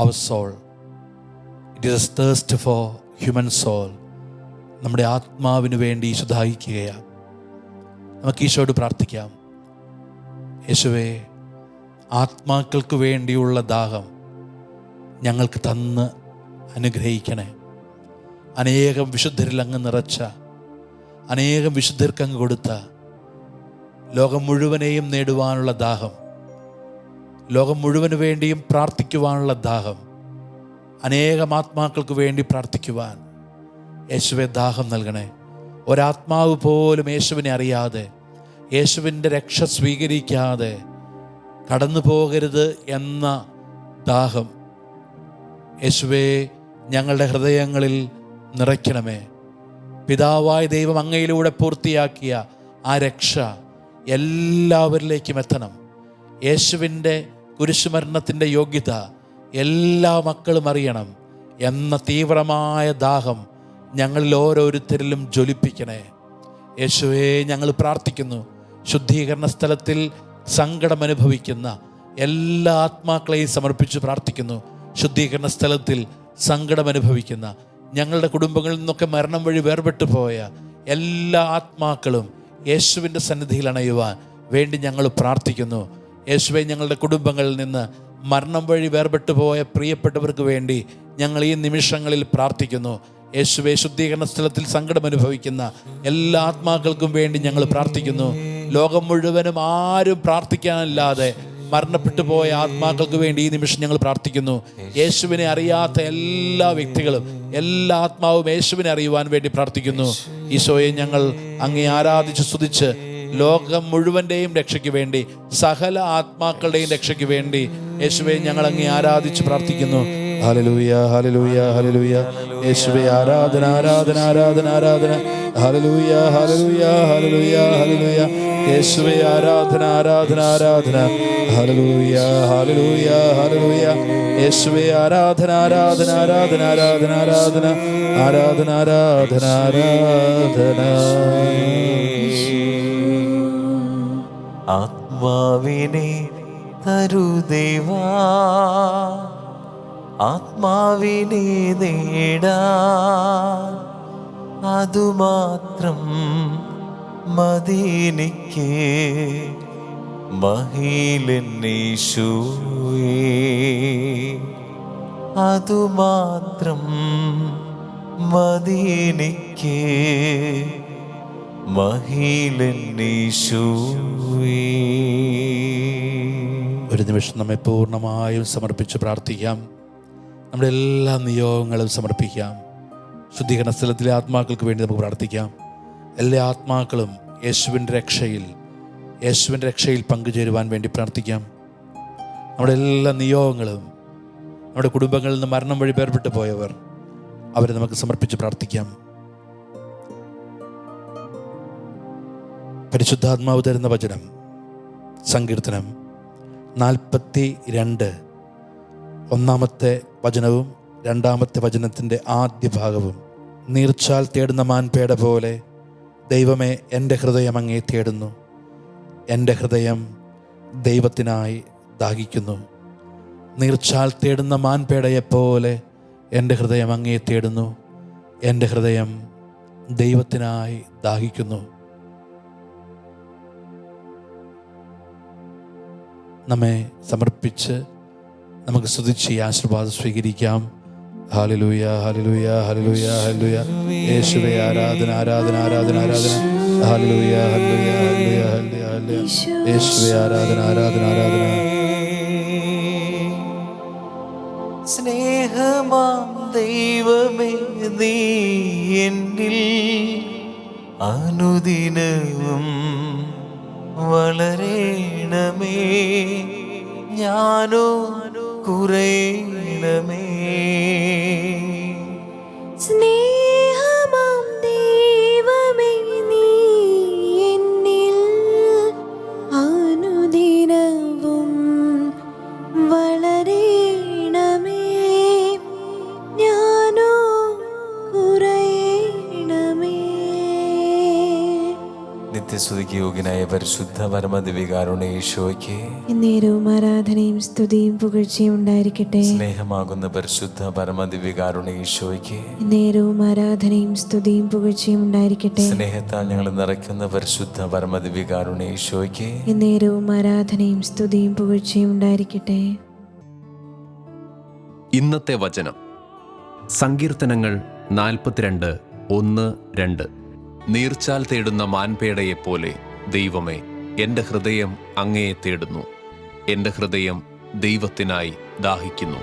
our soul. It is a thirst for human soul. നമ്മുടെ ആത്മാവിന് വേണ്ടി ഈശോ ദാഹിക്കുകയാണ്. നമുക്ക് ഈശോയോട് പ്രാർത്ഥിക്കാം. യേശുവേ, ആത്മാക്കൾക്ക് വേണ്ടിയുള്ള ദാഹം ഞങ്ങൾക്ക് തന്ന് അനുഗ്രഹിക്കണേ. അനേകം വിശുദ്ധരിൽ അങ്ങ് നിറച്ച, അനേകം വിശുദ്ധർക്ക് അങ്ങ് കൊടുത്ത, ലോകം മുഴുവനെയും നേടുവാനുള്ള ദാഹം, ലോകം മുഴുവന് വേണ്ടിയും പ്രാർത്ഥിക്കുവാനുള്ള ദാഹം, അനേകം ആത്മാക്കൾക്ക് വേണ്ടി പ്രാർത്ഥിക്കുവാൻ യേശുവെ ദാഹം നൽകണേ. ഒരാത്മാവ് പോലും യേശുവിനെ അറിയാതെ, യേശുവിൻ്റെ രക്ഷ സ്വീകരിക്കാതെ കടന്നു പോകരുത് എന്ന ദാഹം യേശുവേ ഞങ്ങളുടെ ഹൃദയങ്ങളിൽ നിറയ്ക്കണമേ. പിതാവായ ദൈവം അങ്ങയിലൂടെ പൂർത്തിയാക്കിയ ആ രക്ഷ എല്ലാവരിലേക്കും എത്തണം. യേശുവിൻ്റെ കുരിശുമരണത്തിൻ്റെ യോഗ്യത എല്ലാ മക്കളും അറിയണം എന്ന തീവ്രമായ ദാഹം ഞങ്ങളിൽ ഓരോരുത്തരിലും ജ്വലിപ്പിക്കണേ. യേശുവേ, ഞങ്ങൾ പ്രാർത്ഥിക്കുന്നു. ശുദ്ധീകരണ സ്ഥലത്തിൽ സങ്കടം അനുഭവിക്കുന്ന എല്ലാ ആത്മാക്കളെയും സമർപ്പിച്ച് പ്രാർത്ഥിക്കുന്നു. ശുദ്ധീകരണ സ്ഥലത്തിൽ സങ്കടം അനുഭവിക്കുന്ന, ഞങ്ങളുടെ കുടുംബങ്ങളിൽ നിന്നൊക്കെ മരണം വഴി വേർപെട്ടു പോയ എല്ലാ ആത്മാക്കളും യേശുവിൻ്റെ സന്നിധിയിൽ അണയുവാൻ വേണ്ടി ഞങ്ങൾ പ്രാർത്ഥിക്കുന്നു. യേശുവെ, ഞങ്ങളുടെ കുടുംബങ്ങളിൽ നിന്ന് മരണം വഴി വേർപെട്ടു പോയ പ്രിയപ്പെട്ടവർക്ക് വേണ്ടി ഞങ്ങൾ ഈ നിമിഷങ്ങളിൽ പ്രാർത്ഥിക്കുന്നു. യേശുവെ, ശുദ്ധീകരണ സ്ഥലത്തിൽ സങ്കടം അനുഭവിക്കുന്ന എല്ലാ ആത്മാക്കൾക്കും വേണ്ടി ഞങ്ങൾ പ്രാർത്ഥിക്കുന്നു. ലോകം മുഴുവനും ആരും പ്രാർത്ഥിക്കാനല്ലാതെ മരണപ്പെട്ടു പോയ ആത്മാക്കൾക്ക് വേണ്ടി ഈ നിമിഷം ഞങ്ങൾ പ്രാർത്ഥിക്കുന്നു. യേശുവിനെ അറിയാത്ത എല്ലാ വ്യക്തികളും, എല്ലാ ആത്മാവും യേശുവിനെ അറിയുവാൻ വേണ്ടി പ്രാർത്ഥിക്കുന്നു. ഈശോയെ, ഞങ്ങൾ അങ്ങേ ആരാധിച്ച് സ്തുതിച്ച് ലോകം മുഴുവൻ്റെയും രക്ഷയ്ക്ക് വേണ്ടി, സകല ആത്മാക്കളുടെയും രക്ഷയ്ക്ക് വേണ്ടി യേശുവെ ഞങ്ങൾ അങ്ങേ ആരാധിച്ച് പ്രാർത്ഥിക്കുന്നു. ഹല്ലേലൂയ, ഹല്ലേലൂയ, ഹല്ലേലൂയ. യേശുവേ, ആരാധന, ആരാധന, ആരാധന, ആരാധന. ഹല്ലേലൂയ, ഹല്ലേലൂയ, ഹല്ലേലൂയ, ഹല്ലേലൂയ. യേശുവേ, ആരാധന, ആരാധന, ആരാധന. ഹല്ലേലൂയ, ഹല്ലേലൂയ, ഹല്ലേലൂയ. യേശുവേ, ആരാധന, ആരാധന, ആരാധന, ആരാധന, ആരാധന, ആരാധന, ആരാധന, ആരാധന. ആത്മാവിനെ തരൂ ദേവാ, ആത്മാവിനെ നേടാ, അതുമാത്രം മദീനിക്ക് മഹീലന്നീശുവേ, അതുമാത്രം മദീനിക്ക് മഹീലന്നീശുവേ. ഒരു ഒരു നിമിഷം നമ്മെ പൂർണ്ണമായും സമർപ്പിച്ച് പ്രാർത്ഥിക്കാം. നമ്മുടെ എല്ലാ നിയോഗങ്ങളും സമർപ്പിക്കാം. ശുദ്ധീകരണ സ്ഥലത്തിലെ ആത്മാക്കൾക്ക് വേണ്ടി നമുക്ക് പ്രാർത്ഥിക്കാം. എല്ലാ ആത്മാക്കളും യേശുവിൻ്റെ രക്ഷയിൽ പങ്കുചേരുവാൻ വേണ്ടി പ്രാർത്ഥിക്കാം. നമ്മുടെ എല്ലാ നിയോഗങ്ങളും, നമ്മുടെ കുടുംബങ്ങളിൽ നിന്ന് മരണം വഴി വേർപെട്ട് പോയവർ, അവരെ നമുക്ക് സമർപ്പിച്ച് പ്രാർത്ഥിക്കാം. പരിശുദ്ധാത്മാവ് തരുന്ന വചനം, സങ്കീർത്തനം 42 ഒന്നാമത്തെ വചനവും രണ്ടാമത്തെ വചനത്തിൻ്റെ ആദ്യ ഭാഗവും. നീർച്ചാൽ തേടുന്ന മാൻപേട പോലെ ദൈവമേ, എൻ്റെ ഹൃദയം അങ്ങേ തേടുന്നു. എൻ്റെ ഹൃദയം ദൈവത്തിനായി ദാഹിക്കുന്നു. നീർച്ചാൽ തേടുന്ന മാൻപേടയെപ്പോലെ എൻ്റെ ഹൃദയം അങ്ങേ തേടുന്നു. എൻ്റെ ഹൃദയം ദൈവത്തിനായി ദാഹിക്കുന്നു. നമ്മെ സമർപ്പിച്ച് നമുക്ക് സ്തുതിച്ച് ഈ ആശീർവാദം സ്വീകരിക്കാം. ഹല്ലേലൂയ, ഹല്ലേലൂയ, ഹല്ലേലൂയ, ഹല്ലേലൂയ. യേശുവേ, ആരാധന, ആരാധന, ആരാധന, ആരാധന. ഹല്ലേലൂയ, ഹല്ലേലൂയ, ഹല്ലേലൂയ, ഹല്ലേലൂയ, ഹല്ലേലൂയ. യേശുവേ, ആരാധന, ആരാധന, ആരാധന. സ്നേഹമാം ദൈവമേ, നീ എന്നിൽ അനുദിനവും വളരണമേ, ഞാനോ കുറയണമേ. സ്നേഹമാം ദൈവമേ, നീ എന്നിൽ അനുദിനവും വളരണമേ, ഞാനോ കുറയണമേ. നിത്യസ്തുതിക്ക് യോഗ്യനായ പരിശുദ്ധ പരമദിവ്യകാരുണ്യ ഈശോയ്ക്ക് എന്നേരവും ആരാധനയും സ്തുതിയും പുകഴ്ചയും ഉണ്ടായിരിക്കട്ടെ. സ്നേഹമാകുന്ന പരിശുദ്ധ പരമദിവ്യകാരുണ്യ ഈശോയ്ക്ക് എന്നേരവും ആരാധനയും സ്തുതിയും പുകഴ്ചയും ഉണ്ടായിരിക്കട്ടെ. സ്നേഹത്താൽ ഞങ്ങൾ നിറയ്ക്കുന്ന പരിശുദ്ധ പരമദിവ്യകാരുണ്യ ഈശോയ്ക്ക് എന്നേരവും ആരാധനയും സ്തുതിയും പുകഴ്ചയും ഉണ്ടായിരിക്കട്ടെ. ഇന്നത്തെ വചനം സങ്കീർത്തനങ്ങൾ 42:1-2. നീർച്ചാൽ തേടുന്ന മാൻപേടയെപ്പോലെ ദൈവമേ, എൻ്റെ ഹൃദയം അങ്ങയെ തേടുന്നു. എൻ്റെ ഹൃദയം ദൈവത്തിനായി ദാഹിക്കുന്നു.